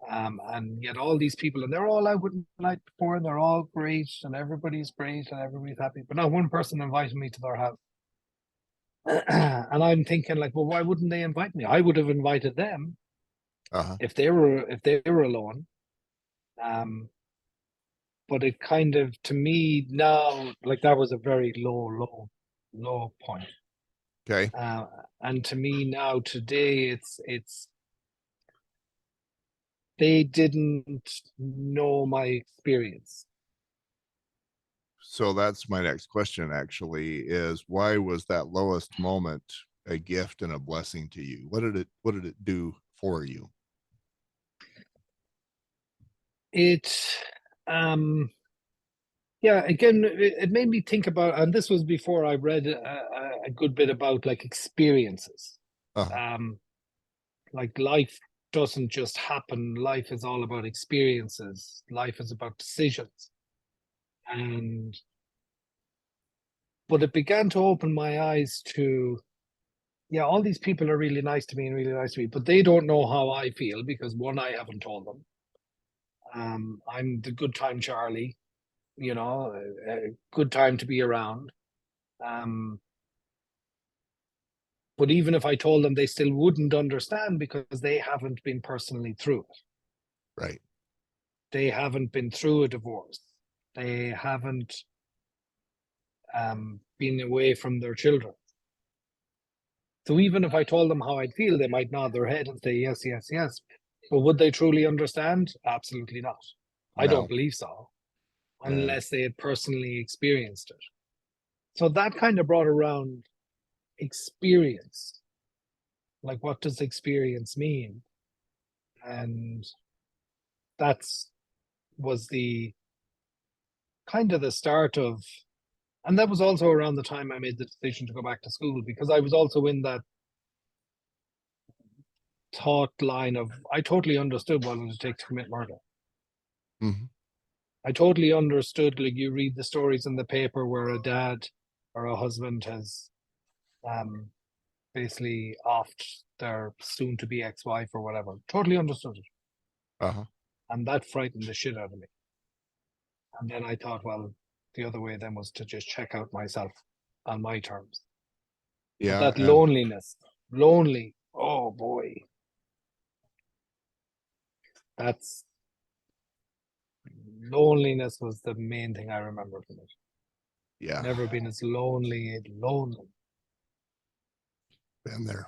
And yet all these people, and they're all out with me the night before, and they're all great, and everybody's great, and everybody's happy. But not one person invited me to their house. And I'm thinking like, well, why wouldn't they invite me? I would have invited them Uh-huh. if they were alone. Um, but it kind of, to me now, like that was a very low point. Okay. Uh, and to me now today, it's they didn't know my experience. So that's my next question actually, is why was that lowest moment a gift and a blessing to you? What did it do for you? It um yeah, again, it made me think about, and this was before I read a good bit about like experiences. Uh-huh. Um, like life doesn't just happen. Life is all about experiences. Life is about decisions. And but it began to open my eyes to, yeah, all these people are really nice to me and really nice to me, but they don't know how I feel because one, I haven't told them. I'm the good time Charlie, a good time to be around. Um, but even if I told them, they still wouldn't understand because they haven't been personally through it. Right. They haven't been through a divorce. They haven't been away from their children. So even if I told them how I'd feel, they might nod their head and say, yes, yes, yes. But would they truly understand? Absolutely not. I don't No. believe so, And unless they had personally experienced it. So that kind of brought around experience. Like, what does experience mean? And that's was the kind of the start of, and that was also around the time I made the decision to go back to school because I was also in that thought line of I totally understood what it would take to commit murder. mhm. I totally understood, like you read the stories in the paper where a dad or a husband has um basically offed their soon to be ex-wife or whatever. Totally understood it. Uh-huh. And that frightened the shit out of me. And then I thought, well, the other way then was to just check out myself on my terms. But Yeah. that And loneliness, lonely, oh boy, that's loneliness was the main thing I remember from it. yeah, Never been as lonely. been there.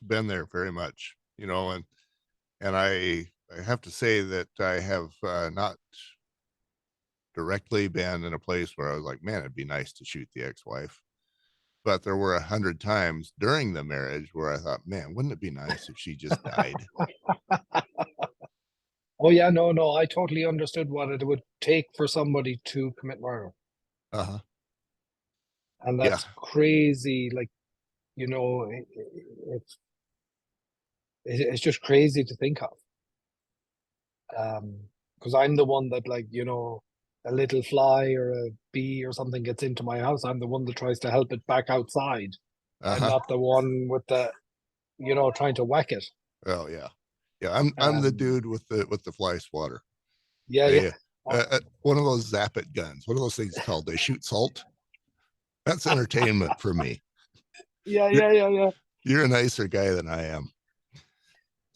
Been there very much, and I have to say that I have not directly been in a place where I was like, man, it'd be nice to shoot the ex-wife. But there were 100 times during the marriage where I thought, man, wouldn't it be nice if she just died? Oh yeah, no, I totally understood what it would take for somebody to commit murder. Uh-huh. And Yeah. that's crazy. Like, you know, it's it's just crazy to think of. Because I'm the one that, like, a little fly or a bee or something gets into my house. I'm the one that tries to help it back outside. I'm Uh-huh. not the one with the, trying to whack it. Oh yeah. Yeah, I'm the Um, dude with the fly swatter. yeah, yeah. They one of those zap it guns. What are those things called? They shoot salt. That's entertainment for me. Yeah, You're yeah, yeah, yeah. you're a nicer guy than I am.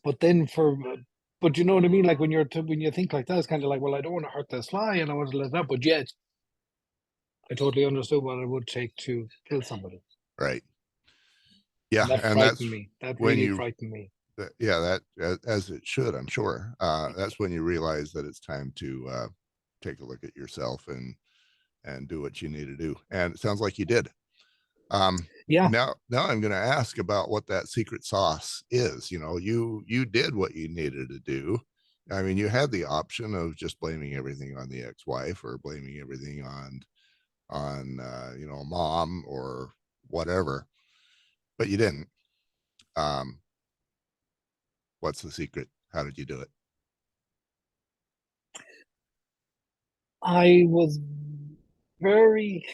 But then but you know what I mean? Like when you think like that, it's kind of like, well, I don't want to hurt this fly and I want to let it out. But yet, I totally understood what it would take to kill somebody. Right. Yeah, And that and that's frightened me. That when really you frightened me. yeah, that as it should, I'm sure. That's when you realize that it's time to take a look at yourself and do what you need to do. And it sounds like you did. Um, Yeah, now I'm going to ask about what that secret sauce is. You did what you needed to do. I mean, you had the option of just blaming everything on the ex-wife or blaming everything on mom or whatever, but you didn't. Um, what's the secret? How did you do it? I was very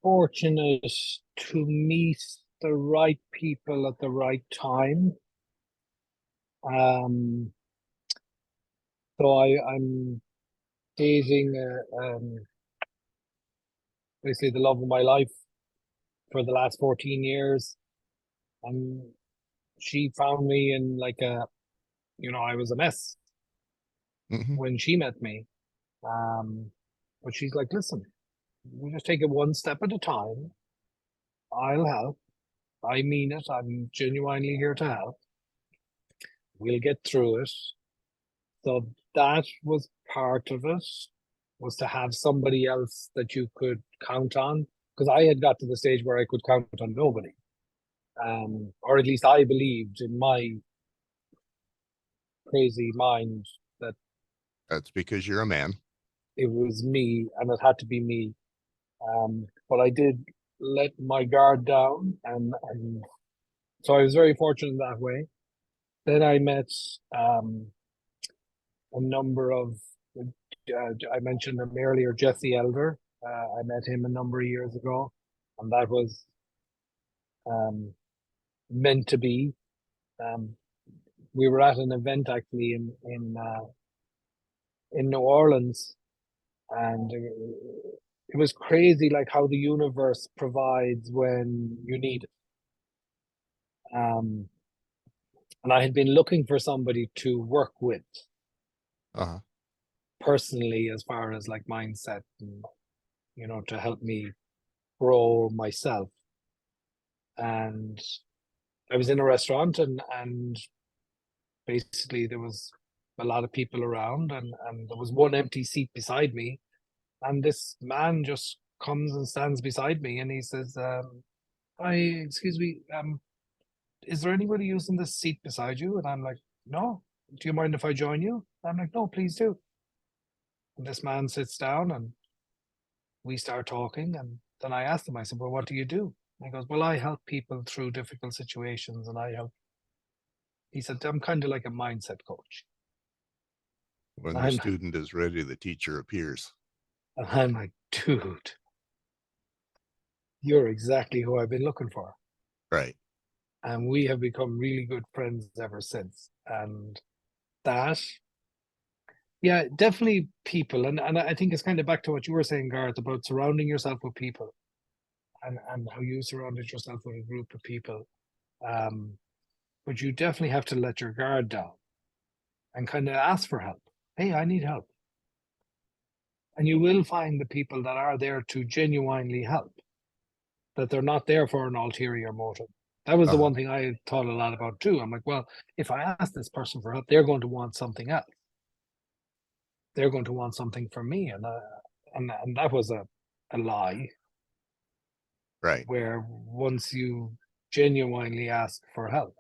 fortunate to meet the right people at the right time. Um, I'm dating basically the love of my life for the last 14 years. And she found me in like I was a mess Hmm. when she met me. But she's like, listen, we just take it one step at a time. I'll help. I mean it. I'm genuinely here to help. We'll get through it. So that was part of it, was to have somebody else that you could count on. Because I had got to the stage where I could count on nobody. Or at least I believed in my crazy mind that That's because you're a man. it was me and it had to be me. But I did let my guard down, and so I was very fortunate that way. Then I met a number of, I mentioned him earlier, Jesse Elder. I met him a number of years ago, and that was um, meant to be. Um, we were at an event actually in New Orleans, and it was crazy, like how the universe provides when you need it. Um, and I had been looking for somebody to work with Uh-huh. personally, as far as like mindset and to help me grow myself. And I was in a restaurant, and basically there was a lot of people around, and there was one empty seat beside me, and this man just comes and stands beside me, and he says, "Hi, excuse me, is there anybody using this seat beside you?" And I'm like, "No. Do you mind if I join you?" I'm like, "No, please do." And this man sits down, and we start talking, and then I asked him, I said, "Well, what do you do?" And he goes, "Well, I help people through difficult situations, and I help." He said, "I'm kind of like a mindset coach." And When the I'm student is ready, the teacher appears. and I'm like, "Dude, you're exactly who I've been looking for." Right. And we have become really good friends ever since. And that, yeah, definitely people. And I think it's kind of back to what you were saying, Gareth, about surrounding yourself with people, and how you surrounded yourself with a group of people. Um, but you definitely have to let your guard down and kind of ask for help. Hey, I need help. And you will find the people that are there to genuinely help, that they're not there for an ulterior motive. That was the Uh-huh. one thing I thought a lot about too. I'm like, well, if I ask this person for help, they're going to want something else. They're going to want something from me, and that was a lie. Right. Where once you genuinely ask for help,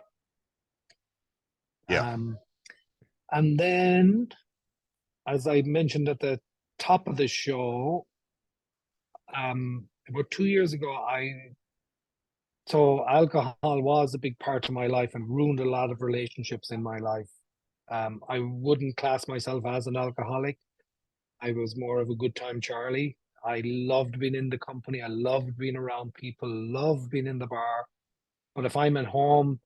Yeah. um, and then, as I mentioned at the top of the show, about 2 years ago, so alcohol was a big part of my life and ruined a lot of relationships in my life. I wouldn't class myself as an alcoholic. I was more of a good time Charlie. I loved being in the company. I loved being around people, loved being in the bar. But if I'm at home,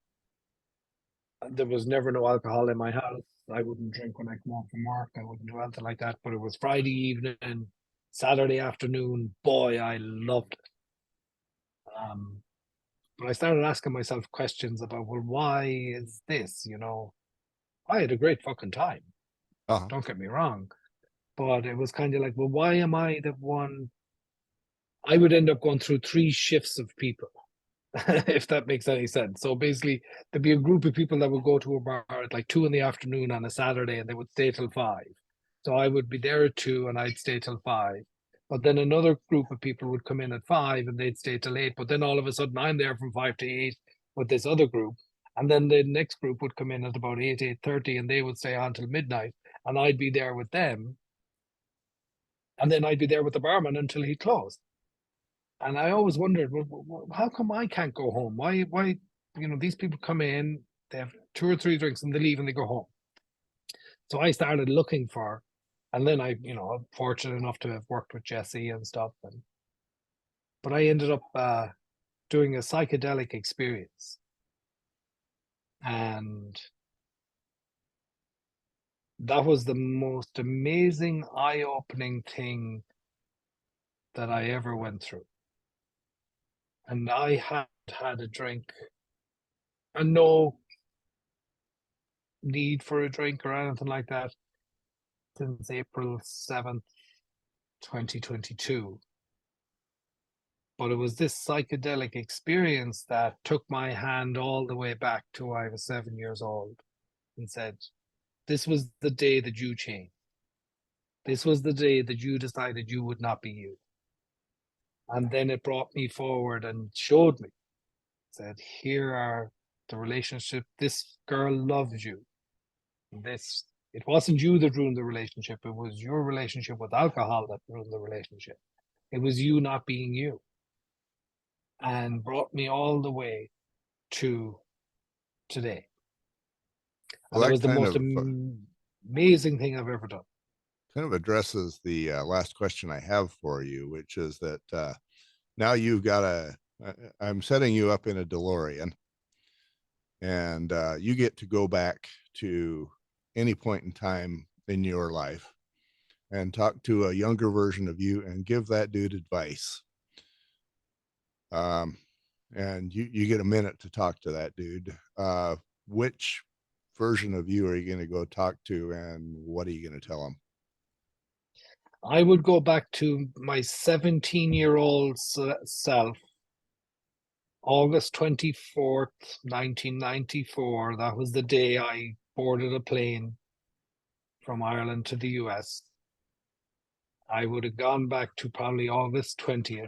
there was never no alcohol in my house. I wouldn't drink when I come home from work. I wouldn't do anything like that. But it was Friday evening, Saturday afternoon. Boy, I loved it. Um, but I started asking myself questions about, well, why is this? I had a great fucking time. Uh-huh. Don't get me wrong. But it was kind of like, well, why am I the one? I would end up going through three shifts of people, if that makes any sense. So basically, there'd be a group of people that would go to a bar at like 2 in the afternoon on a Saturday, and they would stay till 5. So I would be there at 2 and I'd stay till 5. But then another group of people would come in at 5 and they'd stay till 8. But then all of a sudden I'm there from 5 to 8 with this other group. And then the next group would come in at about 8, 8:30, and they would stay on till midnight. And I'd be there with them. And then I'd be there with the barman until he closed. And I always wondered, well, how come I can't go home? Why, these people come in, they have 2 or 3 drinks and they leave and they go home. So I started looking for, and then I'm fortunate enough to have worked with Jesse and stuff. But I ended up doing a psychedelic experience. And that was the most amazing, eye-opening thing that I ever went through. And I had had a drink and no need for a drink or anything like that. since April 7th, 2022. But it was this psychedelic experience that took my hand all the way back to I was 7 years old and said, this was the day that you changed. This was the day that you decided you would not be you. And then it brought me forward and showed me, said, here are the relationship. This girl loves you. This, it wasn't you that ruined the relationship. It was your relationship with alcohol that ruined the relationship. It was you not being you. And brought me all the way to today. Well, And it that was the most amazing thing I've ever done. kind of addresses the last question I have for you, which is that now you've got I'm setting you up in a DeLorean, and you get to go back to any point in time in your life and talk to a younger version of you and give that dude advice. And you get a minute to talk to that dude. Which version of you are you going to go talk to, and what are you going to tell him? I would go back to my 17-year-old self, August 24th, 1994. That was the day I boarded a plane from Ireland to the US. I would have gone back to probably August 20th,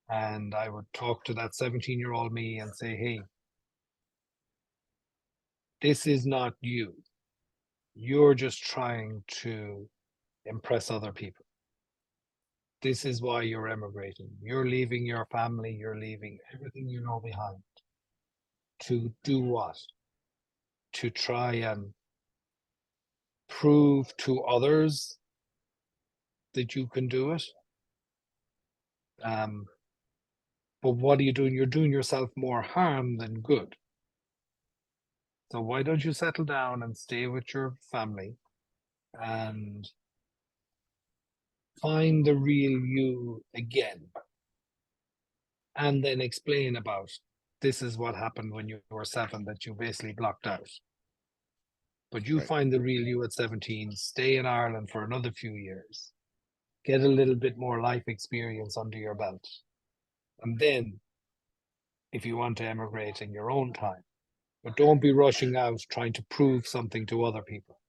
and I would talk to that 17-year-old me and say, hey, this is not you. You're just trying to impress other people. This is why you're emigrating. You're leaving your family, you're leaving everything you know behind. To do what? To try and prove to others that you can do it. But what are you doing? You're doing yourself more harm than good. So why don't you settle down and stay with your family and find the real you again, and then explain about this is what happened when you were 7 that you basically blocked out. But you Right. find the real you at 17, stay in Ireland for another few years, get a little bit more life experience under your belt. And then, if you want to emigrate in your own time, but don't be rushing out trying to prove something to other people.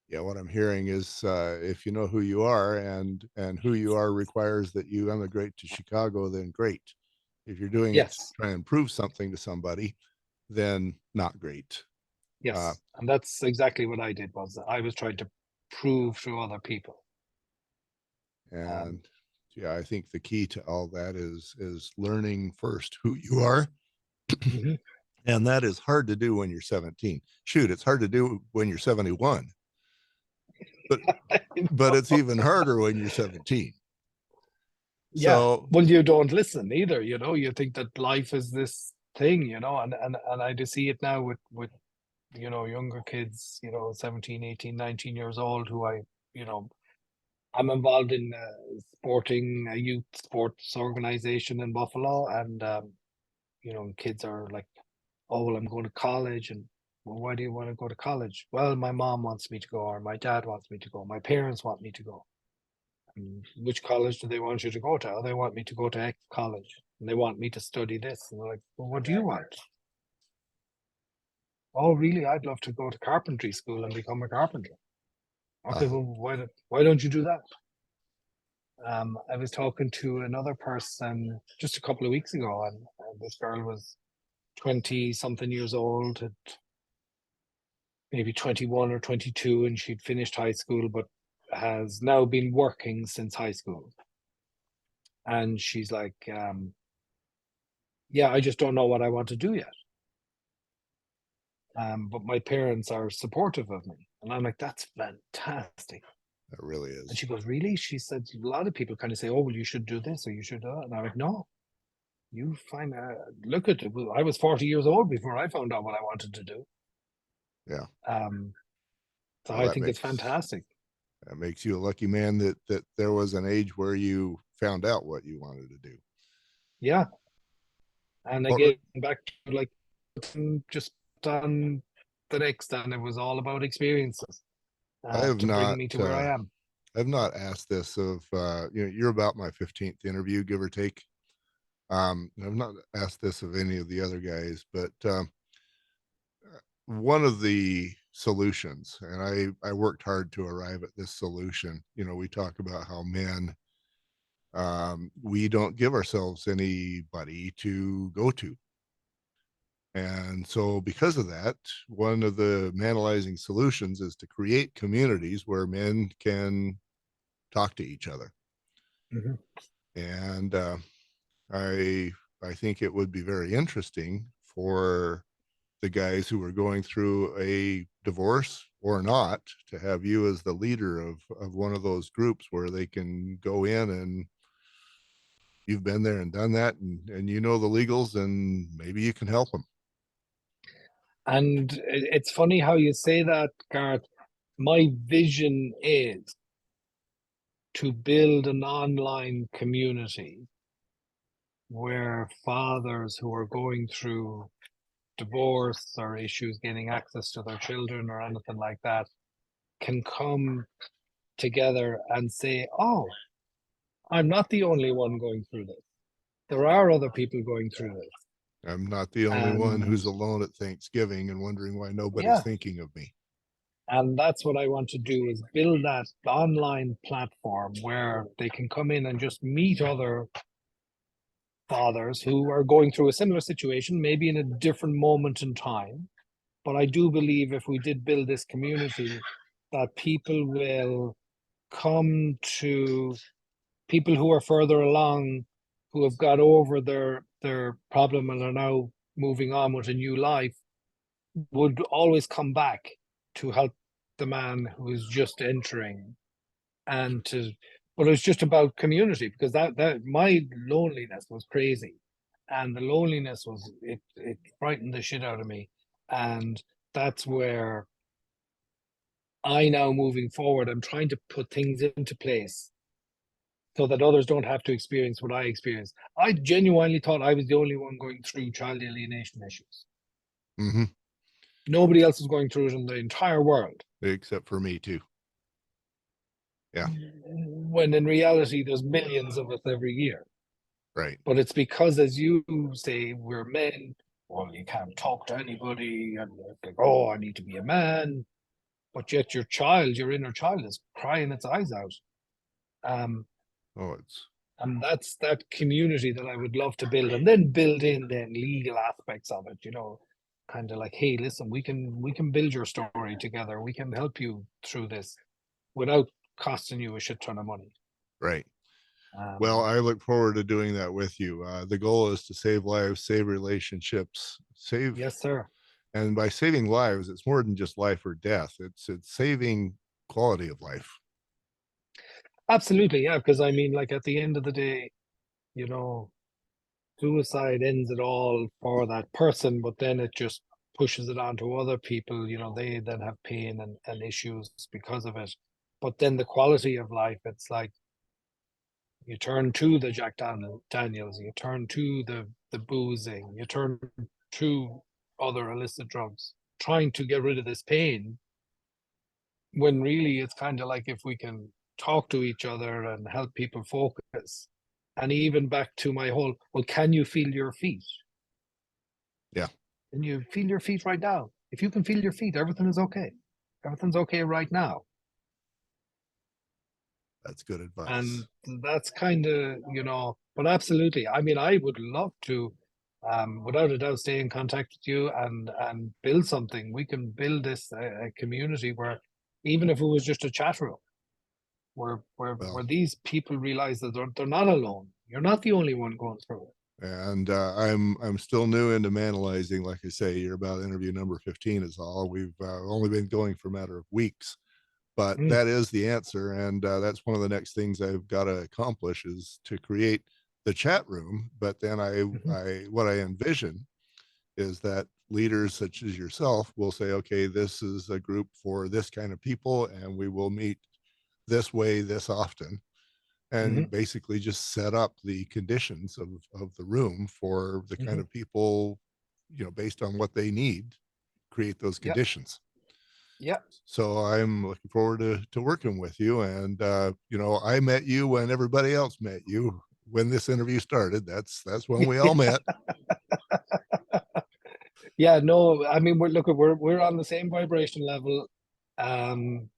Yeah, what I'm hearing is if you know who you are, and who you are requires that you emigrate to Chicago, then great. If you're doing it to Yes, try and prove something to somebody, then not great. Uh, yes. And that's exactly what I did, was I was trying to prove to other people. Um, and yeah, I think the key to all that is learning first who you are. mhm. And that is hard to do when you're 17. Shoot, it's hard to do when you're 71, but it's even harder when you're 17. Yeah. So Well, you don't listen either, you think that life is this thing, and I just see it now with younger kids, 17, 18, 19 years old, who you know, I'm involved in sporting a youth sports organization in Buffalo, and kids are like, oh, well, I'm going to college, and well, why do you want to go to college? Well, my mom wants me to go, or my dad wants me to go, my parents want me to go. And which college do they want you to go to? Oh, they want me to go to X college, and they want me to study this. And they're like, well, what do you want? Oh, really? I'd love to go to carpentry school and become a carpenter. Okay, well, why don't you do that? I was talking to another person just a couple of weeks ago, and this girl was 20 something years old, had maybe 21 or 22, and she'd finished high school, but has now been working since high school. And she's like, yeah, I just don't know what I want to do yet. But my parents are supportive of me. And I'm like, that's fantastic. that really And is. she goes, really? She said, a lot of people kind of say, oh, well, you should do this or you should do that. And I'm like, no, you find, look at it. I was 40 years old before I found out what I wanted to do. Yeah. Um, so Well, I think it's fantastic. that makes you a lucky man that there was an age where you found out what you wanted to do. Yeah. And Or again, back to like just on the next, and it was all about experiences. I have to bring not me to where I am. I've not asked this of you're about my 15th interview, give or take. I've not asked this of any of the other guys, but one of the solutions, and I worked hard to arrive at this solution. We talk about how men, we don't give ourselves anybody to go to. And so because of that, one of the manalizing solutions is to create communities where men can talk to each other. Mhm. And I I think it would be very interesting for the guys who are going through a divorce or not to have you as the leader of one of those groups where they can go in, and you've been there and done that, and you know the legals, and maybe you can help them. And it's funny how you say that, Garth. My vision is to build an online community where fathers who are going through divorce or issues getting access to their children or anything like that can come together and say, oh, I'm not the only one going through this. There are other people going through this. I'm not the only one And who's alone at Thanksgiving and wondering why nobody's yeah, thinking of me. and that's what I want to do is build that online platform where they can come in and just meet other fathers who are going through a similar situation, maybe in a different moment in time. But I do believe if we did build this community, that people will come to people who are further along, who have got over their problem and are now moving on with a new life, would always come back to help the man who is just entering and to but it's just about community because that my loneliness was crazy and the loneliness was it frightened the shit out of me, and that's where I now moving forward I'm trying to put things into place so that others don't have to experience what I experienced. I genuinely thought I was the only one going through child alienation issues. Mm-hmm. Nobody else was going through it in the entire world, Except for me too. Yeah. when in reality there's millions of us every year. Right. But it's because, as you say, we're men. Well, you can't talk to anybody, and it's like, oh, I need to be a man. But yet, your child, your inner child, is crying its eyes out. Um, Oh, it's and that's that community that I would love to build, and then build in then legal aspects of it. Kind of like, hey, listen, we can build your story together. We can help you through this without costing you a shit ton of money. right. Well, Um, I look forward to doing that with you. The goal is to save lives, save relationships, save, yes, sir. and by saving lives, it's more than just life or death. It's saving quality of life. Absolutely, yeah. Because I mean, like at the end of the day, you know, suicide ends it all for that person, but then it just pushes it on to other people. They then have pain and issues because of it. But then the quality of life, it's like you turn to the Daniels, you turn to the boozing, you turn to other illicit drugs, trying to get rid of this pain. When really it's kind of like if we can talk to each other and help people focus. And even back to my whole, well, can you feel your feet? Yeah, Can you feel your feet right now? If you can feel your feet, everything is okay. Everything's okay right now. that's good advice. And that's kind of, but absolutely. I mean, I would love to, without a doubt, stay in contact with you and build something. We can build this a community where, even if it was just a chat room, where Well, these people realize that they're not alone. You're not the only one going through it. and I'm still new into manalizing. Like I say, you're about interview number 15 is all. We've only been going for a matter of weeks, but Mm, that is the answer, and that's one of the next things I've got to accomplish is to create the chat room. But then mhm, I what I envision is that leaders such as yourself will say, okay, this is a group for this kind of people, and we will meet this way this often, and mhm, basically just set up the conditions of the room for the kind mhm. of people, based on what they need, create those Yeah, conditions. Yeah. So I'm looking forward to working with you. And you know, I met you when everybody else met you when this interview started. That's when we all met. Yeah, no, I mean we're on the same vibration level. Um,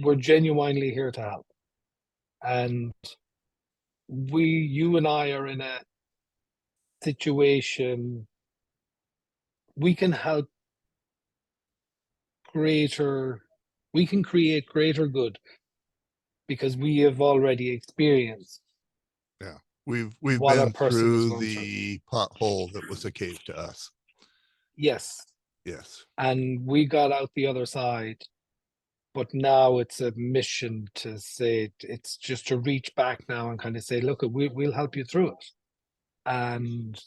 we're genuinely here to help. And you and I are in a situation we can help greater, we can create greater good because we have already experienced Yeah. We've what a been person is through going through. the pothole that was a cave to us. Yes. Yes. And we got out the other side, but now it's a mission to say it's just to reach back now and kind of say, look, we'll help you through it. And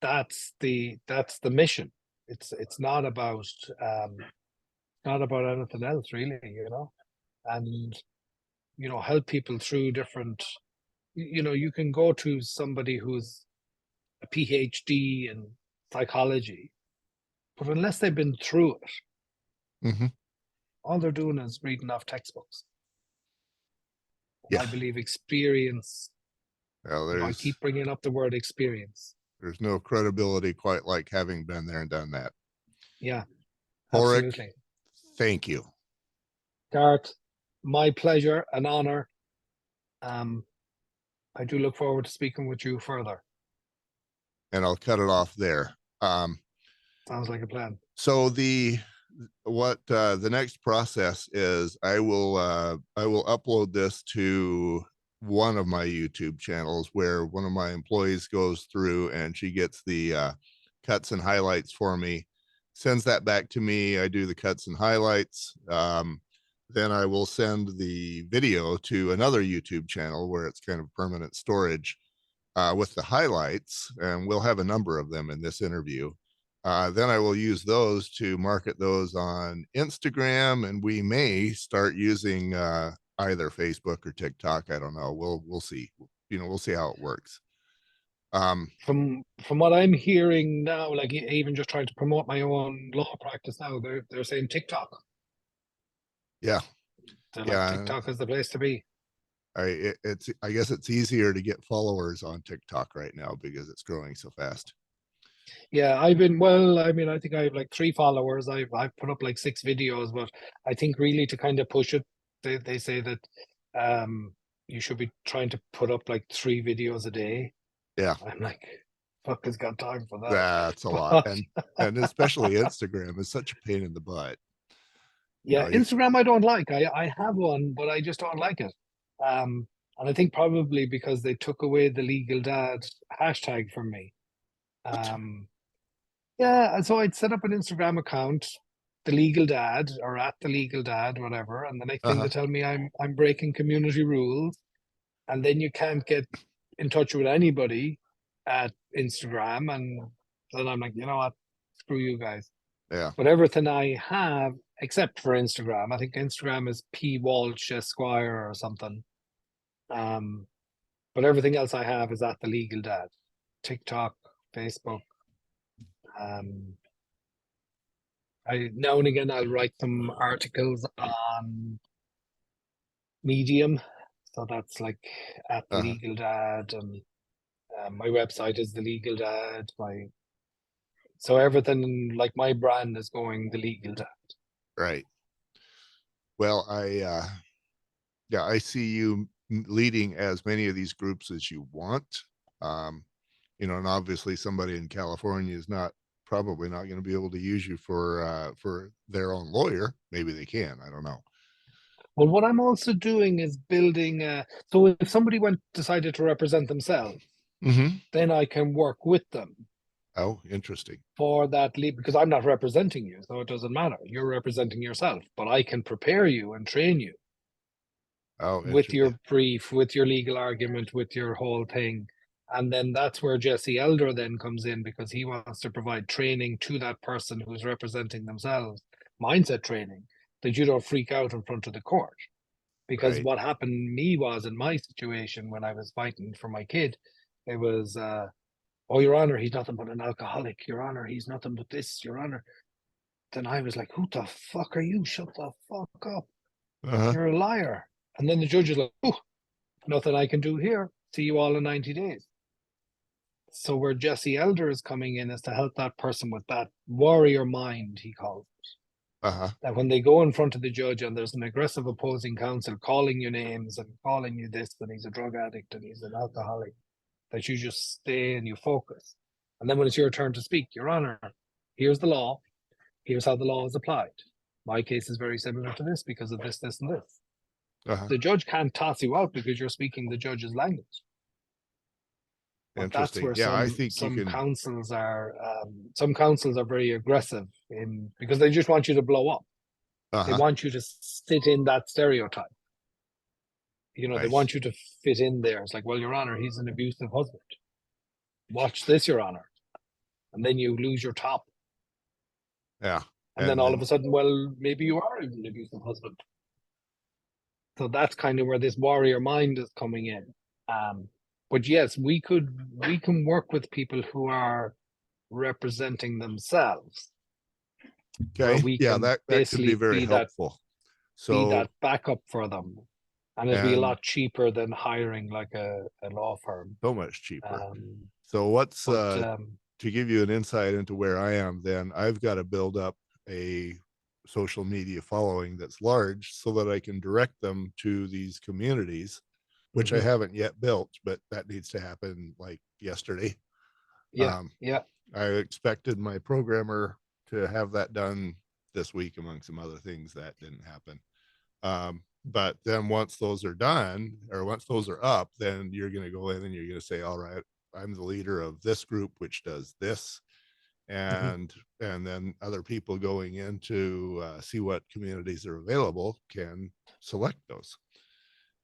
that's the mission. It's not about not about anything else really, and help people through different, you can go to somebody who's a PhD in psychology, but unless they've been through it, Hmm. all they're doing is reading off textbooks. And Yeah. I believe experience, Well, I keep bringing up the word experience. there's no credibility quite like having been there and done that. Yeah, Ulrich, absolutely. thank you. Garth, my pleasure, an honor. Um, I do look forward to speaking with you further. And I'll cut it off there. Sounds like a plan. So the next process is I will upload this to one of my YouTube channels where one of my employees goes through and she gets the cuts and highlights for me, sends that back to me. I do the cuts and highlights. Then I will send the video to another YouTube channel where it's kind of permanent storage with the highlights, and we'll have a number of them in this interview. Then I will use those to market those on Instagram, and we may start using either Facebook or TikTok. I don't know. We'll see. You know, we'll see how it works. From what I'm hearing now, like even just trying to promote my own law practice now, they're saying TikTok. Yeah, They're like yeah. TikTok is the place to be. It's I guess it's easier to get followers on TikTok right now because it's growing so fast. Yeah, I've been well. I mean, I think I have like 3 followers. I've put up like 6 videos, but I think really to kind of push it, they say that um you should be trying to put up like 3 videos a day. Yeah, I'm like, fuck has got time for that. that's a lot, But and especially Instagram is such a pain in the butt. You know, yeah, Instagram I don't like. I have one, but I just don't like it. And I think probably because they took away the legal dad hashtag from me. what? Um, yeah, and so I'd set up an Instagram account, the legal dad or at the legal dad, whatever. And the next thing they Uh-huh. tell me I'm breaking community rules, and then you can't get in touch with anybody at Instagram. And then I'm like, you know what? Screw you guys. Yeah. But everything I have, except for Instagram, I think Instagram is P Walsh Esquire or something. Um, but everything else I have is at the legal dad. TikTok, Facebook. Um, I now and again I'll write some articles on Medium. So that's like at the Uh-huh. legal dad, and my website is the legal dad. My so everything like my brand is going the legal dad. Right. Well, yeah, I see you leading as many of these groups as you want. Um, you know, and obviously somebody in California is not probably not going to be able to use you for their own lawyer. Maybe they can. I don't know. Well, what I'm also doing is building. So if somebody went decided to represent themselves, Hmm. then I can work with them Oh, interesting. for that lead because I'm not representing you, so it doesn't matter. You're representing yourself, but I can prepare you and train you Oh, with interesting. your brief, with your legal argument, with your whole thing. And then that's where Jesse Elder then comes in because he wants to provide training to that person who's representing themselves, mindset training, that you don't freak out in front of the court. Because Right. what happened to me was in my situation when I was fighting for my kid, it was, oh, Your Honor, he's nothing but an alcoholic. Your Honor, he's nothing but this. Your Honor. then I was like, who the fuck are you? Shut the fuck up. Uh-huh. You're a liar. And then the judge is like, oh, nothing I can do here. See you all in 90 days. So where Jesse Elder is coming in is to help that person with that warrior mind, he calls it. Uh-huh. That when they go in front of the judge and there's an aggressive opposing counsel calling you names and calling you this, and he's a drug addict and he's an alcoholic, that you just stay and you focus. And then when it's your turn to speak, Your Honor, here's the law. Here's how the law is applied. My case is very similar to this because of this, this, and this. Uh-huh. The judge can't toss you out because you're speaking the judge's language. But that's Interesting. where Yeah, I some think you some can. councils are some councils are very aggressive in because they just want you to blow up. They Uh-huh. want you to sit in that stereotype. You know, they Nice. want you to fit in there. It's like, well, Your Honor, he's an abusive husband. Watch this, Your Honor. And then you lose your top. Yeah. And then And all of then a sudden, well, maybe you are an abusive husband. So that's kind of where this warrior mind is coming in. But yes, we can work with people who are representing themselves, where okay. we Yeah, can that could be basically very be that helpful. be So that backup for them, and it'd be a and lot cheaper than hiring like a law firm. so much cheaper. Um, So what's but to give you an insight into where I am, then I've got to build up a social media following that's large so that I can direct them to these communities, which I mhm. haven't yet built, but that needs to happen like yesterday. Yeah, Um, yeah, I expected my programmer to have that done this week, among some other things that didn't happen. But then once those are done, or once those are up, then you're going to go in and you're going to say, all right, I'm the leader of this group, which does this. mhm. And then other people going in to see what communities are available can select those.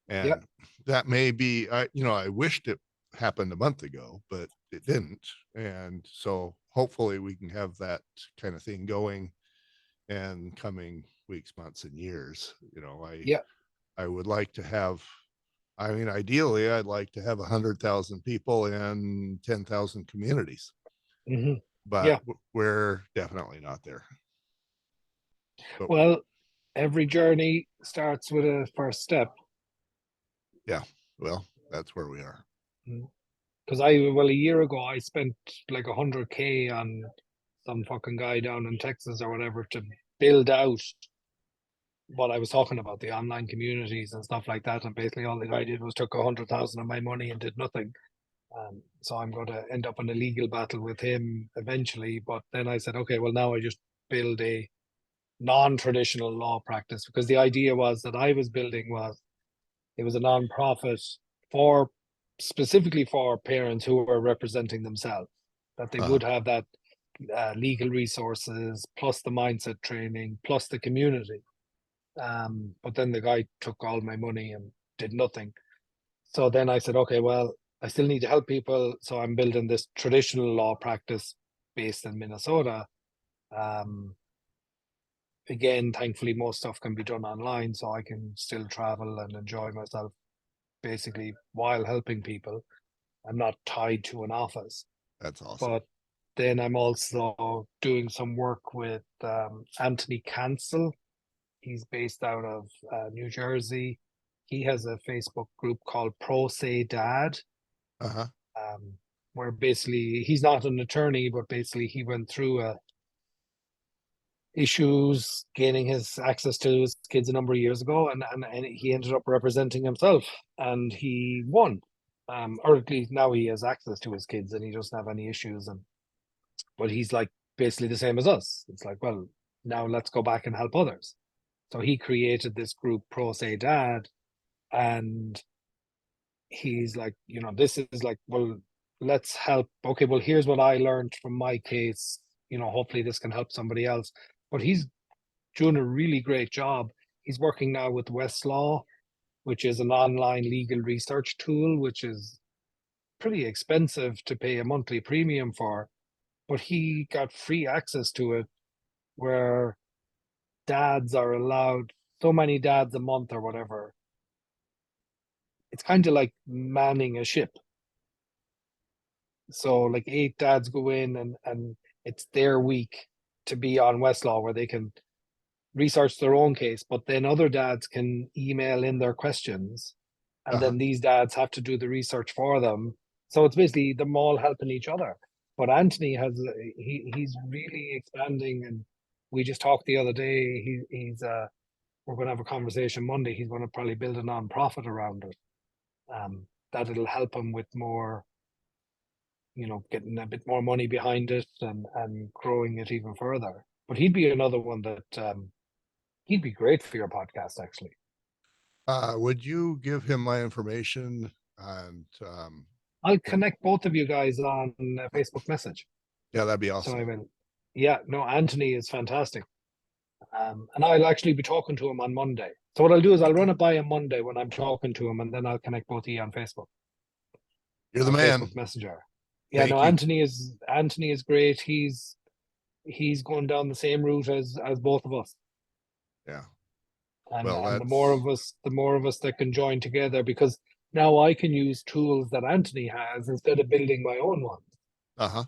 Yeah, And that may be, I wished it happened a month ago, but it didn't. And so hopefully we can have that kind of thing going and coming weeks, months, and years. yeah, I would like to have, I mean, ideally, I'd like to have 100,000 people in 10,000 communities, hmm but yeah. we're definitely not there. But Well, every journey starts with a first step. yeah, well, that's where we are. Because a year ago, I spent like 100K on some fucking guy down in Texas or whatever to build out what I was talking about, the online communities and stuff like that. And basically, all the guy did was took 100,000 of my money and did nothing. So I'm going to end up in a legal battle with him eventually. But then I said, okay, well, now I just build a non-traditional law practice because the idea was that I was building was it was a non-profit for specifically for parents who were representing themselves, that they Uh, would have that legal resources plus the mindset training plus the community. But then the guy took all my money and did nothing. So then I said, okay, well, I still need to help people. So I'm building this traditional law practice based in Minnesota. Um, Again, thankfully, most stuff can be done online, so I can still travel and enjoy myself basically while helping people. I'm not tied to an office. that's awesome. But then I'm also doing some work with Anthony Cancel. He's based out of New Jersey. He has a Facebook group called Pro Say Dad, Uh-huh. um, where basically he's not an attorney, but basically he went through issues gaining his access to his kids a number of years ago, and he ended up representing himself, and he won. Or at least now he has access to his kids, and he doesn't have any issues. And but he's like basically the same as us. It's like, well, now let's go back and help others. So he created this group, Pro Say Dad, and he's like, this is like, well, let's help. Okay, well, here's what I learned from my case. Hopefully this can help somebody else. But he's doing a really great job. He's working now with Westlaw, which is an online legal research tool, which is pretty expensive to pay a monthly premium for. But he got free access to it where dads are allowed so many dads a month or whatever. It's kind of like manning a ship. So like 8 dads go in and it's their week to be on Westlaw where they can research their own case, but then other dads can email in their questions, and then these dads have to do the research for them. So it's basically them all helping each other. But Anthony he's really expanding, and we just talked the other day. He's we're going to have a conversation Monday. He's going to probably build a non-profit around it. That it'll help him with more, getting a bit more money behind it and growing it even further. But he'd be another one that he'd be great for your podcast, actually. Would you give him my information? And I'll connect both of you guys on Facebook message. yeah, that'd be So awesome. I will. Yeah, no, Anthony is fantastic. And I'll actually be talking to him on Monday. So what I'll do is I'll run it by him Monday when I'm talking to him, and then I'll connect both of you on Facebook. You're the On man. Facebook Messenger. Yeah, Thank no, you. Anthony is great. He's going down the same route as both of us. Yeah. And, Well, and the more of us that can join together, because now I can use tools that Anthony has instead of building my own ones.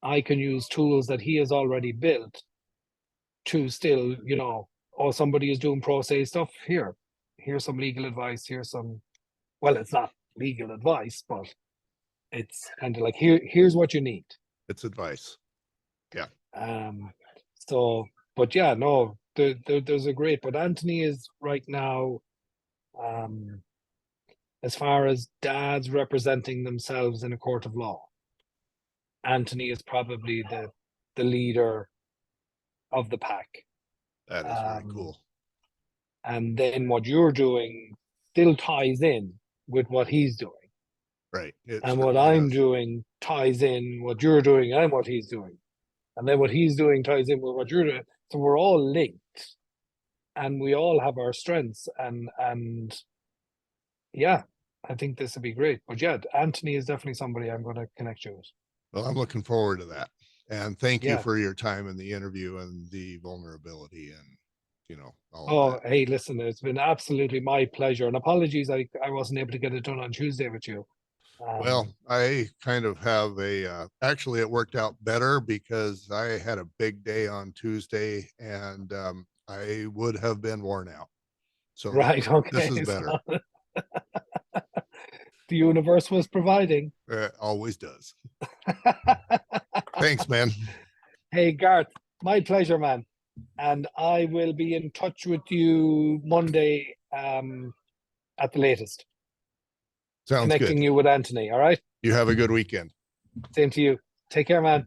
I can use tools that he has already built to still, somebody is doing pro se stuff. Here's some legal advice. Well, it's not legal advice, but it's kind of like, here's what you need. It's advice. Yeah. So, but yeah, no, there's a great, but Anthony is right now, as far as dads representing themselves in a court of law, Anthony is probably the leader of the pack. That is very cool. And then what you're doing still ties in with what he's doing. Right. And what I'm doing ties in what you're doing and what he's doing. And then what he's doing ties in with what you're doing. So we're all linked, and we all have our strengths. And yeah, I think this would be great. But yeah, Anthony is definitely somebody I'm going to connect you with. Well, I'm looking forward to that. And thank you for your time in the interview and the vulnerability and, all of that. Hey, listen, it's been absolutely my pleasure. And apologies, I wasn't able to get it done on Tuesday with you. Well, I kind of have actually it worked out better because I had a big day on Tuesday and I would have been worn out. So right, okay. This is better. So, the universe was providing. It always does. Thanks, man. Hey, Garth, my pleasure, man. And I will be in touch with you Monday at the latest. Sounds connecting good. You with Anthony. All right. You have a good weekend. Same to you. Take care, man.